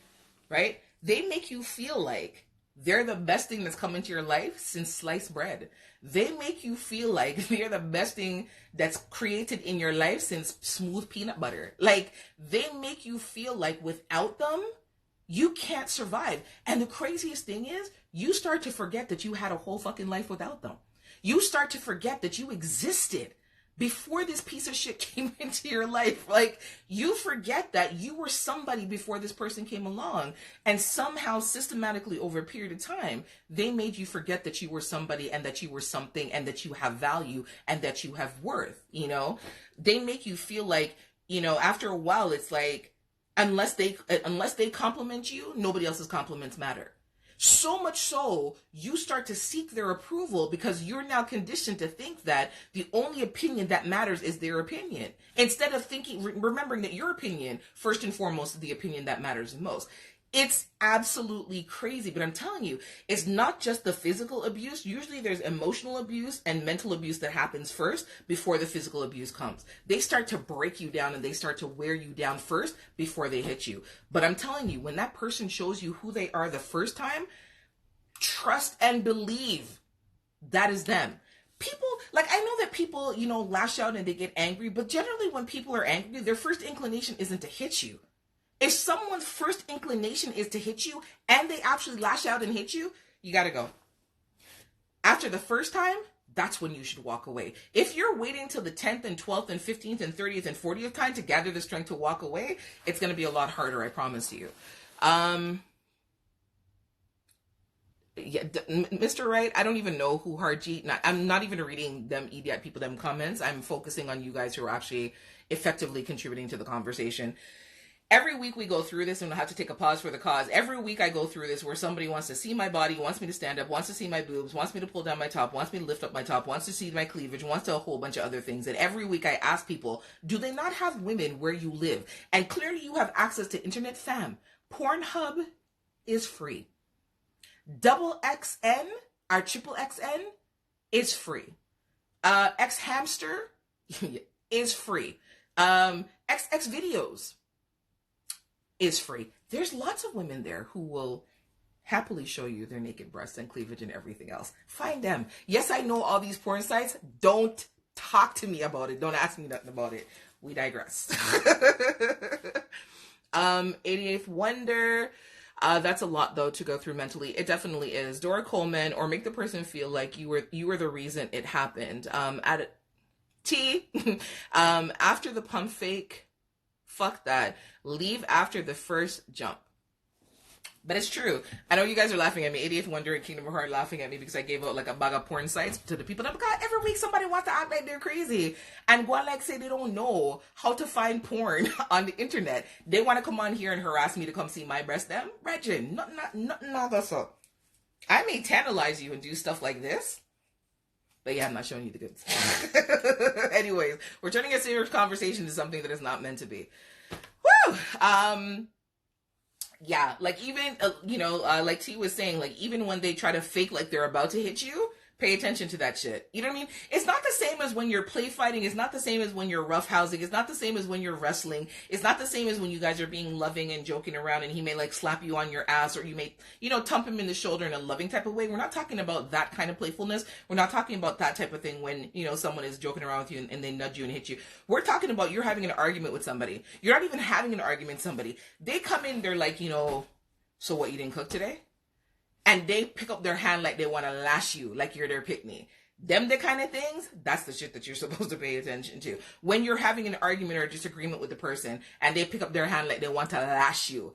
Right? They make you feel like they're the best thing that's come into your life since sliced bread. They make you feel like they're the best thing that's created in your life since smooth peanut butter. Like, they make you feel like without them, you can't survive. And the craziest thing is, you start to forget that you had a whole fucking life without them. You start to forget that you existed before this piece of shit came into your life. Like, you forget that you were somebody before this person came along, and somehow systematically over a period of time, they made you forget that you were somebody, and that you were something, and that you have value, and that you have worth. They make you feel like, after a while, it's like, unless they compliment you, nobody else's compliments matter. So much so, you start to seek their approval because you're now conditioned to think that the only opinion that matters is their opinion. Instead of remembering that your opinion, first and foremost, is the opinion that matters the most. It's absolutely crazy, but I'm telling you, it's not just the physical abuse. Usually there's emotional abuse and mental abuse that happens first before the physical abuse comes. They start to break you down and they start to wear you down first before they hit you. But I'm telling you, when that person shows you who they are the first time, trust and believe that is them. People, like, I know that people, lash out and they get angry, but generally when people are angry, their first inclination isn't to hit you. If someone's first inclination is to hit you and they actually lash out and hit you, you gotta go. After the first time, that's when you should walk away. If you're waiting till the 10th and 12th and 15th and 30th and 40th time to gather the strength to walk away, it's gonna be a lot harder, I promise you. Mr. Wright, I don't even know who Harjeet, I'm not even reading them idiot people, them comments. I'm focusing on you guys who are actually effectively contributing to the conversation. Every week we go through this, and we'll have to take a pause for the cause. Every week I go through this where somebody wants to see my body, wants me to stand up, wants to see my boobs, wants me to pull down my top, wants me to lift up my top, wants to see my cleavage, wants to a whole bunch of other things. And every week I ask people, do they not have women where you live? And clearly you have access to internet, fam. Pornhub is free. Double XN, or triple XN, is free. X Hamster is free. XX Videos is free. There's lots of women there who will happily show you their naked breasts and cleavage and everything else. Find them. Yes, I know all these porn sites. Don't talk to me about it. Don't ask me nothing about it. We digress. 88th Wonder. That's a lot though to go through mentally. It definitely is. Dora Coleman, or make the person feel like you were the reason it happened. After the pump fake, fuck that. Leave after the first jump. But it's true. I know you guys are laughing at me. 88th Wonder and Kingdom of Heart laughing at me because I gave out like a bag of porn sites to the people that, God, every week somebody wants to act like they're crazy and go on like say they don't know how to find porn on the internet. They want to come on here and harass me to come see my breast. Them, Regin, nothing other so. I may tantalize you and do stuff like this. But yeah, I'm not showing you the goods. Anyways, we're turning a serious conversation to something that is not meant to be. Woo! Yeah, like even, like T was saying, like even when they try to fake like they're about to hit you, Pay attention to that shit. You know what I mean? It's not the same as when you're play fighting. It's not the same as when you're roughhousing. It's not the same as when you're wrestling. It's not the same as when you guys are being loving and joking around and he may like slap you on your ass, or you may, thump him in the shoulder in a loving type of way. We're not talking about that kind of playfulness. We're not talking about that type of thing when, someone is joking around with you and they nudge you and hit you. We're talking about you're having an argument with somebody. You're not even having an argument with somebody. They come in, they're like, so what, you didn't cook today? And they pick up their hand like they want to lash you, like you're their pick-me. Them the kind of things, that's the shit that you're supposed to pay attention to. When you're having an argument or a disagreement with the person and they pick up their hand like they want to lash you,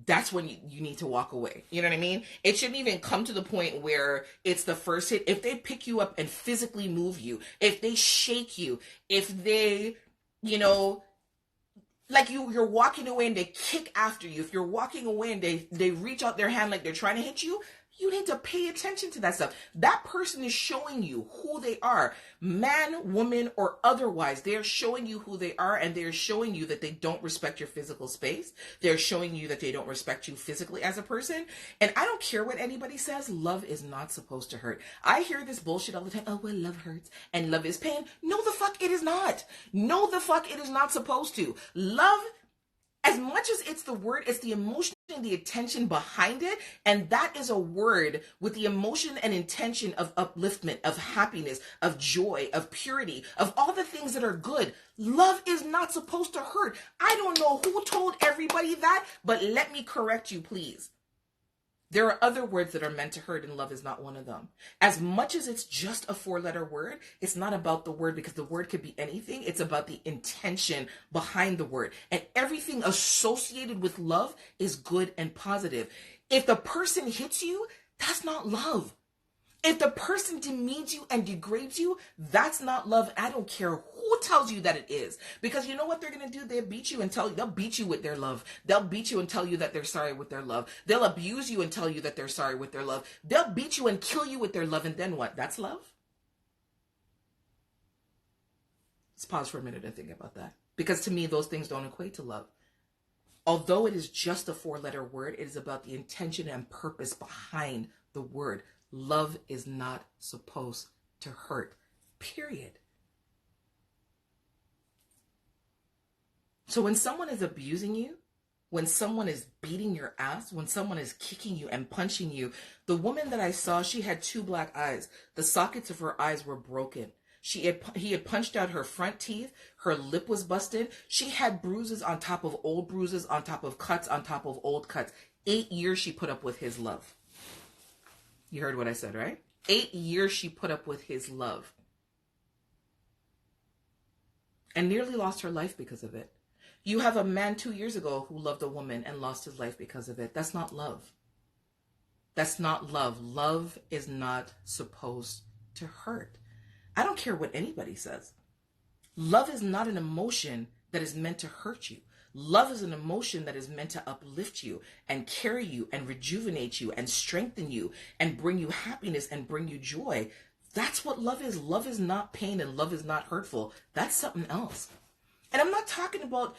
that's when you need to walk away. You know what I mean? It shouldn't even come to the point where it's the first hit. If they pick you up and physically move you, if they shake you, if they, like you're walking away and they kick after you, if you're walking away and they reach out their hand like they're trying to hit you, you need to pay attention to that stuff. That person is showing you who they are. Man, woman, or otherwise, they're showing you who they are, and they're showing you that they don't respect your physical space. They're showing you that they don't respect you physically as a person. And I don't care what anybody says, love is not supposed to hurt. I hear this bullshit all the time. Oh, well, love hurts and love is pain. No, the fuck it is not. No, the fuck it is not supposed to. Love, as much as it's the word, it's the emotion and the intention behind it. And that is a word with the emotion and intention of upliftment, of happiness, of joy, of purity, of all the things that are good. Love is not supposed to hurt. I don't know who told everybody that, but let me correct you, please. There are other words that are meant to hurt, and love is not one of them. As much as it's just a 4-letter word, it's not about the word, because the word could be anything. It's about the intention behind the word. And everything associated with love is good and positive. If the person hits you, that's not love. If the person demeans you and degrades you, that's not love. I don't care who tells you that it is. Because you know what they're going to do? They'll beat you and they'll beat you with their love. They'll beat you and tell you that they're sorry with their love. They'll abuse you and tell you that they're sorry with their love. They'll beat you and kill you with their love. And then what? That's love? Let's pause for a minute and think about that. Because to me, those things don't equate to love. Although it is just a 4-letter word, it is about the intention and purpose behind the word. Love is not supposed to hurt, period. So when someone is abusing you, when someone is beating your ass, when someone is kicking you and punching you, the woman that I saw, she had 2 black eyes. The sockets of her eyes were broken. He had punched out her front teeth. Her lip was busted. She had bruises on top of old bruises, on top of cuts, on top of old cuts. 8 years she put up with his love. You heard what I said, right? 8 years she put up with his love. And nearly lost her life because of it. You have a man 2 years ago who loved a woman and lost his life because of it. That's not love. That's not love. Love is not supposed to hurt. I don't care what anybody says. Love is not an emotion that is meant to hurt you. Love is an emotion that is meant to uplift you and carry you and rejuvenate you and strengthen you and bring you happiness and bring you joy. That's what love is. Love is not pain and love is not hurtful. That's something else. And I'm not talking about,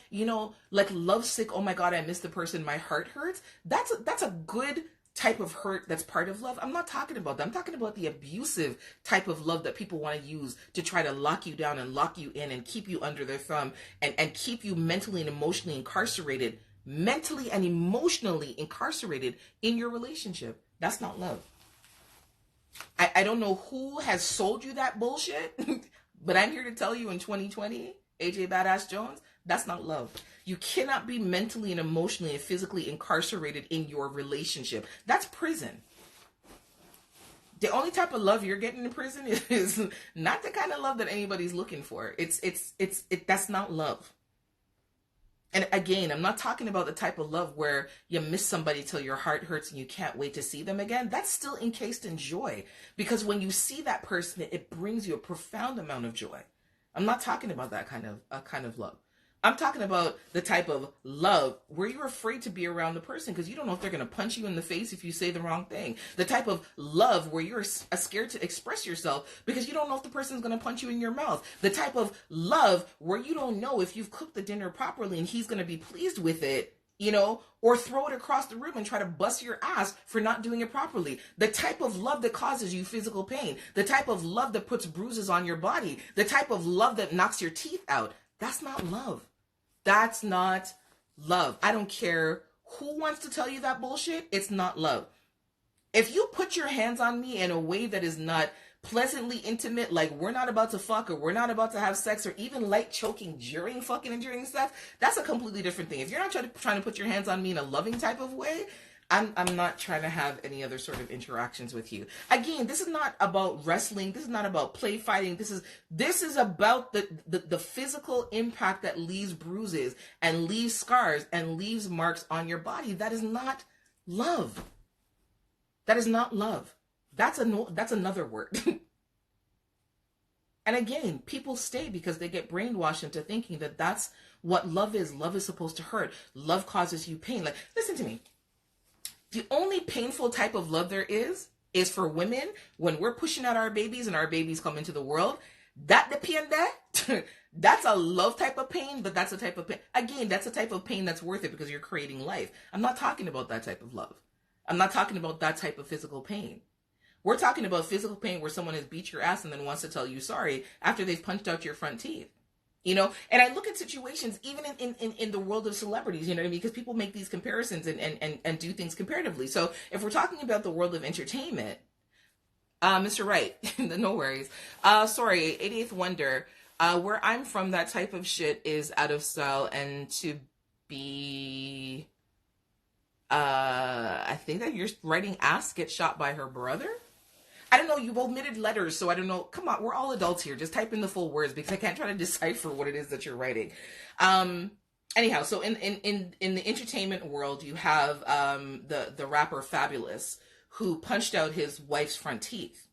like lovesick, oh my God, I miss the person, my heart hurts. That's a good type of hurt that's part of love. I'm not talking about that. I'm talking about the abusive type of love that people want to use to try to lock you down and lock you in and keep you under their thumb and keep you mentally and emotionally incarcerated in your relationship. That's not love. I don't know who has sold you that bullshit, but I'm here to tell you in 2020, AJ Badass Jones, that's not love. You cannot be mentally and emotionally and physically incarcerated in your relationship. That's prison. The only type of love you're getting in prison is not the kind of love that anybody's looking for. That's not love. And again, I'm not talking about the type of love where you miss somebody till your heart hurts and you can't wait to see them again. That's still encased in joy, because when you see that person, it brings you a profound amount of joy. I'm not talking about that kind of love. I'm talking about the type of love where you're afraid to be around the person because you don't know if they're going to punch you in the face if you say the wrong thing. The type of love where you're scared to express yourself because you don't know if the person's going to punch you in your mouth. The type of love where you don't know if you've cooked the dinner properly and he's going to be pleased with it or throw it across the room and try to bust your ass for not doing it properly. The type of love that causes you physical pain, the type of love that puts bruises on your body, the type of love that knocks your teeth out, that's not love. That's not love. I don't care who wants to tell you that bullshit. It's not love. If you put your hands on me in a way that is not pleasantly intimate, like we're not about to fuck or we're not about to have sex or even light choking during fucking and during sex, that's a completely different thing. If you're not trying to put your hands on me in a loving type of way, I'm not trying to have any other sort of interactions with you. Again, this is not about wrestling. This is not about play fighting. This is about the physical impact that leaves bruises and leaves scars and leaves marks on your body. That is not love. That is not love. That's another word. And again, people stay because they get brainwashed into thinking that that's what love is. Love is supposed to hurt. Love causes you pain. Like, listen to me. The only painful type of love there is for women when we're pushing out our babies and our babies come into the world. That depende. That's a love type of pain, but that's a type of pain. Again, that's a type of pain that's worth it because you're creating life. I'm not talking about that type of love. I'm not talking about that type of physical pain. We're talking about physical pain where someone has beat your ass and then wants to tell you sorry after they've punched out your front teeth. And I look at situations even in the world of celebrities, you know what I mean? Because people make these comparisons and do things comparatively. So if we're talking about the world of entertainment, Mr. Wright, no worries. Sorry, 88th Wonder, where I'm from, that type of shit is out of style. And to be, I think that you're writing ass get shot by her brother. I don't know, you've omitted letters, so I don't know. Come on, we're all adults here. Just type in the full words because I can't try to decipher what it is that you're writing. Anyhow, so in the entertainment world, you have the rapper Fabulous, who punched out his wife's front teeth.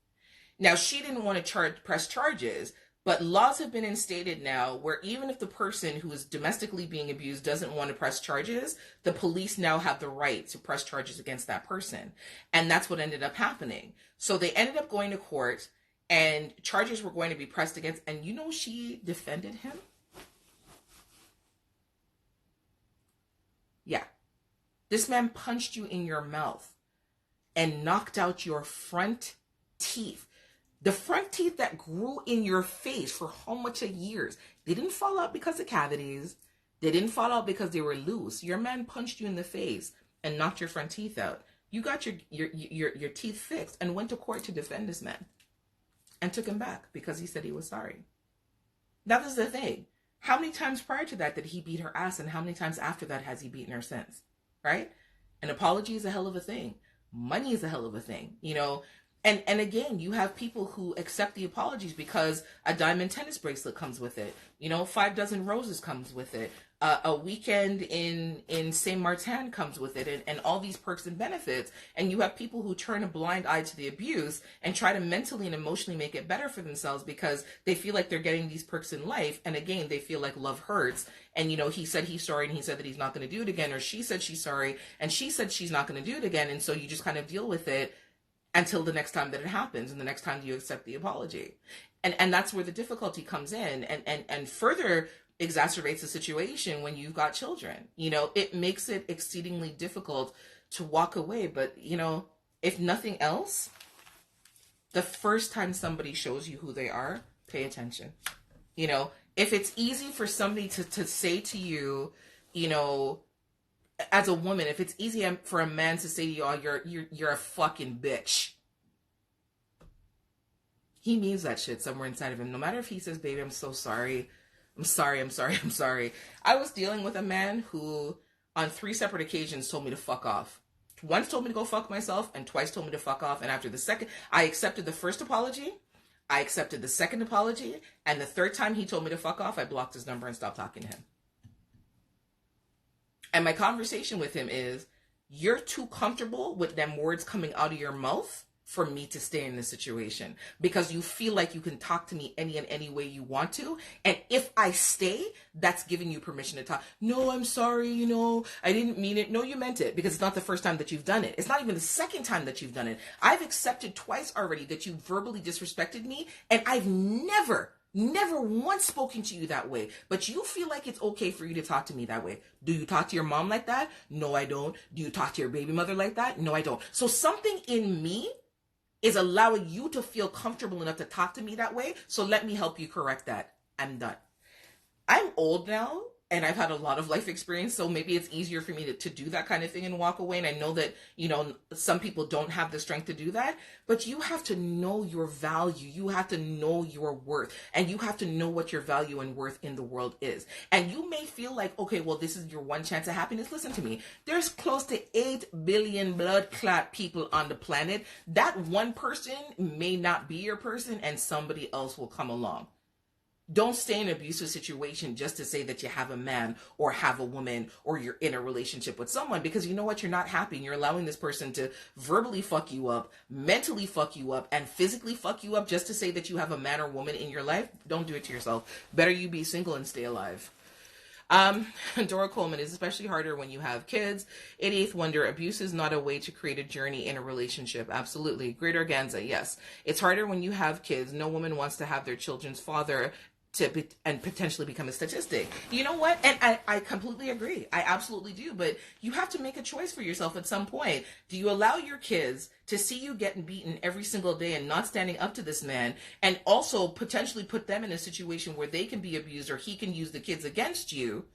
Now, she didn't want to press charges, but laws have been instated now where even if the person who is domestically being abused doesn't want to press charges, the police now have the right to press charges against that person. And that's what ended up happening. So they ended up going to court and charges were going to be pressed against. And she defended him? Yeah. This man punched you in your mouth and knocked out your front teeth. The front teeth that grew in your face for how much years? They didn't fall out because of cavities. They didn't fall out because they were loose. Your man punched you in the face and knocked your front teeth out. You got your teeth fixed and went to court to defend this man and took him back because he said he was sorry. That is the thing. How many times prior to that did he beat her ass, and how many times after that has he beaten her since? Right? An apology is a hell of a thing. Money is a hell of a thing, And again, you have people who accept the apologies because a diamond tennis bracelet comes with it. 5 dozen roses comes with it. A weekend in Saint Martin comes with it, and all these perks and benefits. And you have people who turn a blind eye to the abuse and try to mentally and emotionally make it better for themselves because they feel like they're getting these perks in life. And again, they feel like love hurts. And, he said he's sorry and he said that he's not going to do it again. Or she said she's sorry and she said she's not going to do it again. And so you just kind of deal with it until the next time that it happens and the next time you accept the apology. And that's where the difficulty comes in and further exacerbates the situation when you've got children. It makes it exceedingly difficult to walk away. But, if nothing else, the first time somebody shows you who they are, pay attention. If it's easy for somebody to say to you, as a woman, if it's easy for a man to say to you, oh, you're a fucking bitch, he means that shit somewhere inside of him. No matter if he says, baby, I'm so sorry. I'm sorry. I was dealing with a man who on 3 separate occasions told me to fuck off. Once told me to go fuck myself and twice told me to fuck off. And after the second, I accepted the first apology. I accepted the second apology. And the third time he told me to fuck off, I blocked his number and stopped talking to him. And my conversation with him is, you're too comfortable with them words coming out of your mouth for me to stay in this situation because you feel like you can talk to me any way you want to. And if I stay, that's giving you permission to talk. No, I'm sorry. I didn't mean it. No, you meant it because it's not the first time that you've done it. It's not even the second time that you've done it. I've accepted twice already that you verbally disrespected me. And I've never Never once spoken to you that way, but you feel like it's okay for you to talk to me that way. Do you talk to your mom like that? No, I don't. Do you talk to your baby mother like that? No, I don't. So something in me is allowing you to feel comfortable enough to talk to me that way. So let me help you correct that. I'm done. I'm old now and I've had a lot of life experience, so maybe it's easier for me to do that kind of thing and walk away. And I know that, some people don't have the strength to do that, but you have to know your value. You have to know your worth, and you have to know what your value and worth in the world is. And you may feel like, okay, well, this is your one chance at happiness. Listen to me. There's close to 8 billion blood clot people on the planet. That one person may not be your person, and somebody else will come along. Don't stay in an abusive situation just to say that you have a man or have a woman or you're in a relationship with someone, because you know what? You're not happy and you're allowing this person to verbally fuck you up, mentally fuck you up, and physically fuck you up just to say that you have a man or woman in your life. Don't do it to yourself. Better you be single and stay alive. Dora Coleman, is especially harder when you have kids. 88th Wonder, abuse is not a way to create a journey in a relationship. Absolutely. Great Organza, yes. It's harder when you have kids. No woman wants to have their children's father and potentially become a statistic. You know what? And I completely agree. I absolutely do. But you have to make a choice for yourself at some point. Do you allow your kids to see you getting beaten every single day and not standing up to this man, and also potentially put them in a situation where they can be abused or he can use the kids against you?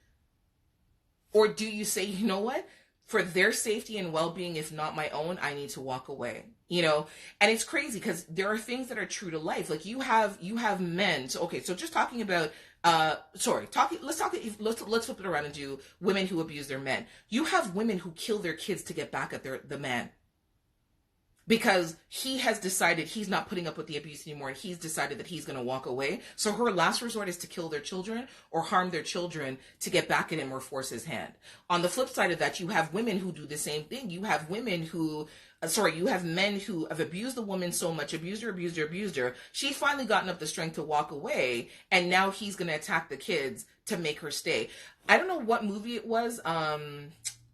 Or do you say, you know what? For their safety and well-being, if not my own, I need to walk away. And it's crazy because there are things that are true to life. Like you have men. So, okay, so just talking about, let's flip it around and do women who abuse their men. You have women who kill their kids to get back at the man, because he has decided he's not putting up with the abuse anymore, and he's decided that he's going to walk away. So her last resort is to kill their children or harm their children to get back at him or force his hand. On the flip side of that, you have women who do the same thing. You have you have men who have abused the woman so much, abused her. She's finally gotten up the strength to walk away, and now he's going to attack the kids to make her stay. I don't know what movie it was,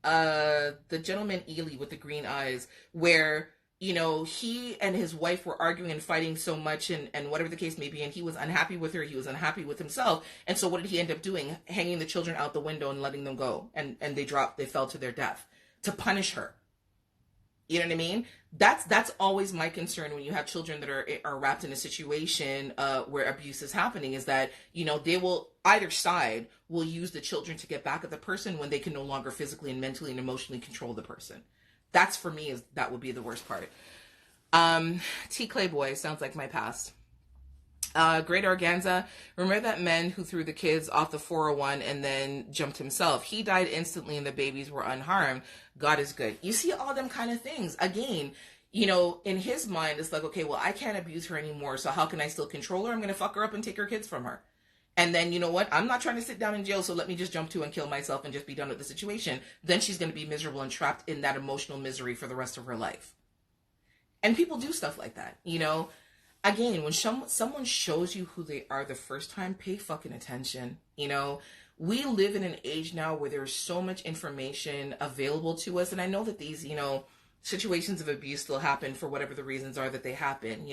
the gentleman Ely with the green eyes, where he and his wife were arguing and fighting so much, and whatever the case may be, and he was unhappy with her, he was unhappy with himself, and so what did he end up doing? Hanging the children out the window and letting them go, and they fell to their death to punish her. You know what I mean? That's always my concern when you have children that are wrapped in a situation where abuse is happening, is that, they will, either side will use the children to get back at the person when they can no longer physically and mentally and emotionally control the person. That's, for me, that would be the worst part. T. Clayboy, sounds like my past. Great Organza, remember that man who threw the kids off the 401 and then jumped himself? He died instantly and the babies were unharmed. God is good. You see all them kind of things. Again, in his mind, it's like, okay, well, I can't abuse her anymore, so how can I still control her? I'm going to fuck her up and take her kids from her. And then, you know what? I'm not trying to sit down in jail, so let me just jump to and kill myself and just be done with the situation. Then she's going to be miserable and trapped in that emotional misery for the rest of her life. And people do stuff like that, Again, when someone shows you who they are the first time, pay fucking attention. We live in an age now where there's so much information available to us. And I know that these, situations of abuse still happen for whatever the reasons are that they happen.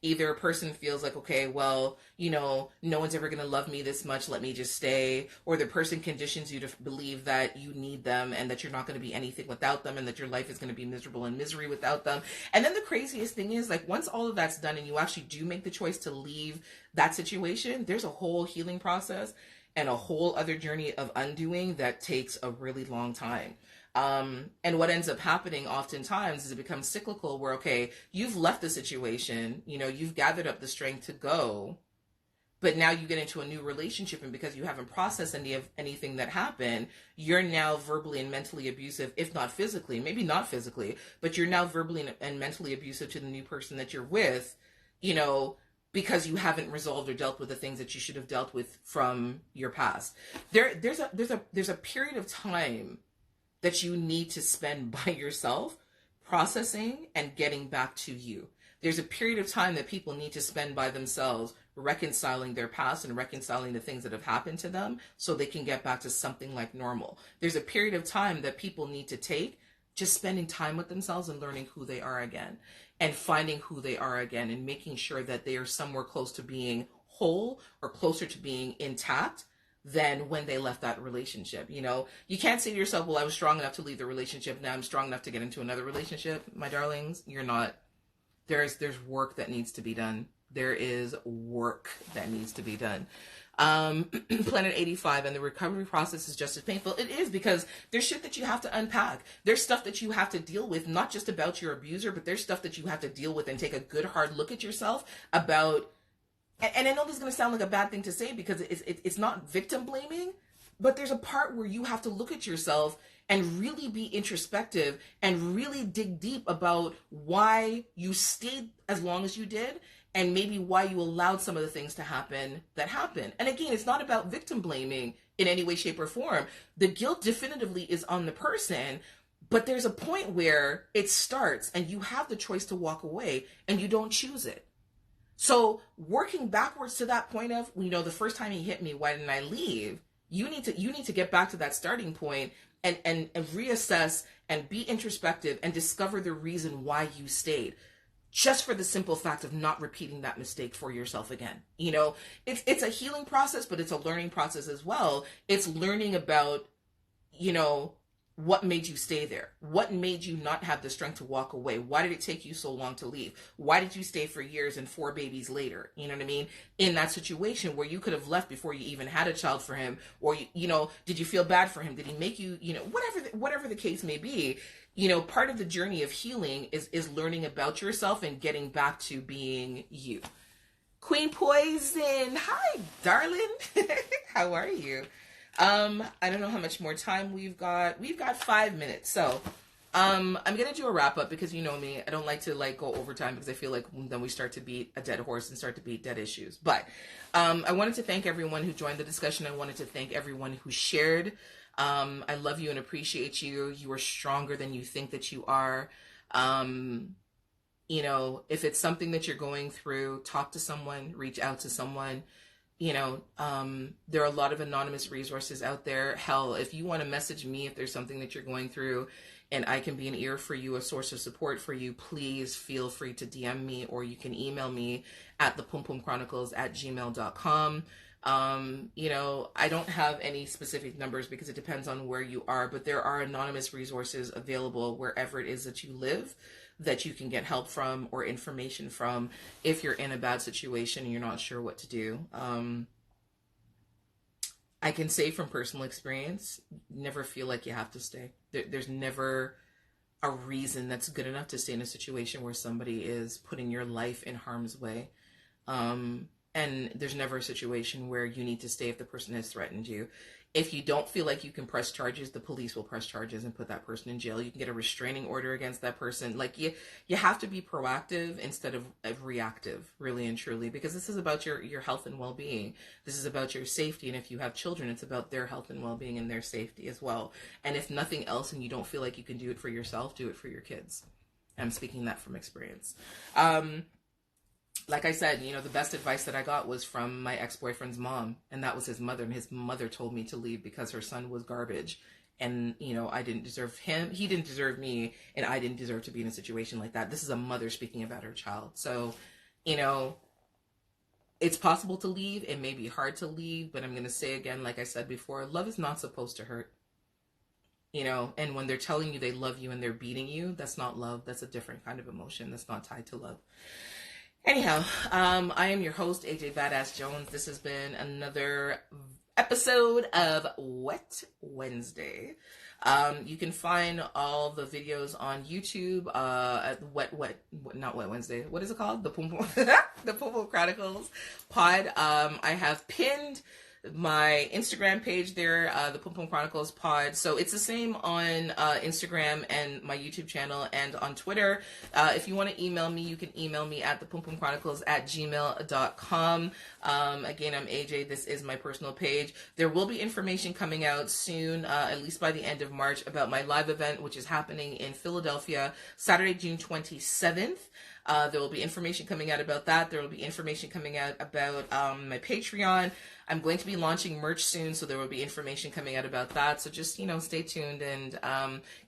Either a person feels like, okay, well, no one's ever going to love me this much, let me just stay. Or the person conditions you to believe that you need them and that you're not going to be anything without them, and that your life is going to be miserable and misery without them. And then the craziest thing is, like, once all of that's done and you actually do make the choice to leave that situation, there's a whole healing process and a whole other journey of undoing that takes a really long time. And what ends up happening oftentimes is it becomes cyclical, where, okay, you've left the situation, you've gathered up the strength to go, but now you get into a new relationship, and because you haven't processed anything that happened, you're now verbally and mentally abusive, if not physically, maybe not physically, but you're now verbally and mentally abusive to the new person that you're with, because you haven't resolved or dealt with the things that you should have dealt with from your past. There's a period of time that you need to spend by yourself, processing and getting back to you. There's a period of time that people need to spend by themselves, reconciling their past and reconciling the things that have happened to them, so they can get back to something like normal. There's a period of time that people need to take, just spending time with themselves and learning who they are again, and finding who they are again, and making sure that they are somewhere close to being whole or closer to being intact than when they left that relationship. You know, you can't say to yourself, well, I was strong enough to leave the relationship, now I'm strong enough to get into another relationship. My darlings, you're not. There's work that needs to be done. There is work that needs to be done. Planet 85, and the recovery process is just as painful. It is, because there's shit that you have to unpack. There's stuff that you have to deal with, not just about your abuser, but there's stuff that you have to deal with and take a good hard look at yourself about. And I know this is going to sound like a bad thing to say, because it's not victim blaming, but there's a part where you have to look at yourself and really be introspective and really dig deep about why you stayed as long as you did, and maybe why you allowed some of the things to happen that happened. And again, it's not about victim blaming in any way, shape, or form. The guilt definitively is on the person, but there's a point where it starts and you have the choice to walk away and you don't choose it. So working backwards to that point of, you know, the first time he hit me, why didn't I leave? You need to get back to that starting point and reassess and be introspective and discover the reason why you stayed. Just for the simple fact of not repeating that mistake for yourself again. You know, it's a healing process, but it's a learning process as well. It's learning about, you know, what made you stay there? What made you not have the strength to walk away? Why did it take you so long to leave? Why did you stay for years and 4 babies later? You know what I mean? In that situation where you could have left before you even had a child for him, or, you know, did you feel bad for him? Did he make you, you know, whatever the case may be. You know, part of the journey of healing is learning about yourself and getting back to being you. Queen Poison, hi, darling. How are you? I don't know how much more time we've got. We've got 5 minutes. So, I'm going to do a wrap up, because you know me, I don't like to go overtime, because I feel like then we start to beat a dead horse and start to beat dead issues. But, I wanted to thank everyone who joined the discussion. I wanted to thank everyone who shared. I love you and appreciate you. You are stronger than you think that you are. You know, if it's something that you're going through, talk to someone, reach out to someone. You know, there are a lot of anonymous resources out there. Hell, if you want to message me, if there's something that you're going through and I can be an ear for you, a source of support for you, please feel free to DM me, or you can email me at thepumpumchronicles@gmail.com. You know, I don't have any specific numbers because it depends on where you are, but there are anonymous resources available wherever it is that you live, that you can get help from or information from if you're in a bad situation and you're not sure what to do. I can say from personal experience, never feel like you have to stay. There's never a reason that's good enough to stay in a situation where somebody is putting your life in harm's way. And there's never a situation where you need to stay if the person has threatened you. If you don't feel like you can press charges, the police will press charges and put that person in jail. You can get a restraining order against that person. Like, you have to be proactive instead of reactive, really and truly, because this is about your health and well-being. This is about your safety. And if you have children, it's about their health and well-being and their safety as well. And if nothing else, and you don't feel like you can do it for yourself, do it for your kids. I'm speaking that from experience. Like I said, you know, the best advice that I got was from my ex-boyfriend's mom, and that was his mother. And his mother told me to leave because her son was garbage. And, you know, I didn't deserve him. He didn't deserve me, and I didn't deserve to be in a situation like that. This is a mother speaking about her child. So, you know, it's possible to leave. It may be hard to leave, but I'm going to say again, like I said before, love is not supposed to hurt. You know, and when they're telling you they love you and they're beating you, that's not love. That's a different kind of emotion. That's not tied to love. Anyhow, I am your host, AJ Badass Jones. This has been another episode of Wet Wednesday. You can find all the videos on YouTube at not Wet Wednesday. What is it called? The Pum Pum Chronicles Pod. I have pinned my Instagram page there, the Pum Pum Chronicles Pod. So it's the same on Instagram and my YouTube channel and on Twitter. If you want to email me, you can email me at thepumpumchronicles@gmail.com. Again, I'm AJ. This is my personal page. There will be information coming out soon, at least by the end of March, about my live event, which is happening in Philadelphia, Saturday, June 27th. There will be information coming out about that. There will be information coming out about my Patreon. I'm going to be launching merch soon, so there will be information coming out about that. So just, you know, stay tuned and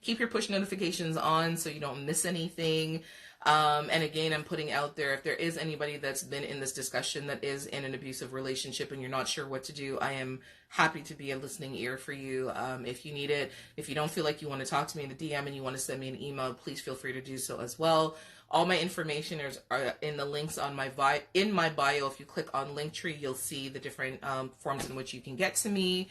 keep your push notifications on so you don't miss anything. And again, I'm putting out there, if there is anybody that's been in this discussion that is in an abusive relationship and you're not sure what to do, I am happy to be a listening ear for you. If you need it, if you don't feel like you want to talk to me in the DM and you want to send me an email, please feel free to do so as well. All my information are in the links on my in my bio. If you click on Linktree, you'll see the different forms in which you can get to me.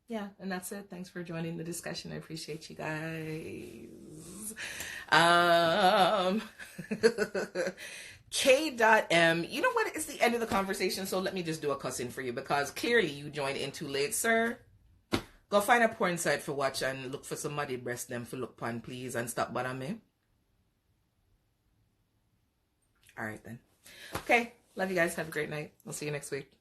Yeah, and that's it. Thanks for joining the discussion. I appreciate you guys. K.M. You know what? It's the end of the conversation, so let me just do a cussing for you because clearly you joined in too late, sir. Go find a porn site for watch and look for some muddy breast them for look upon, please, and stop bothering me. All right, then. Okay. Love you guys. Have a great night. We'll see you next week.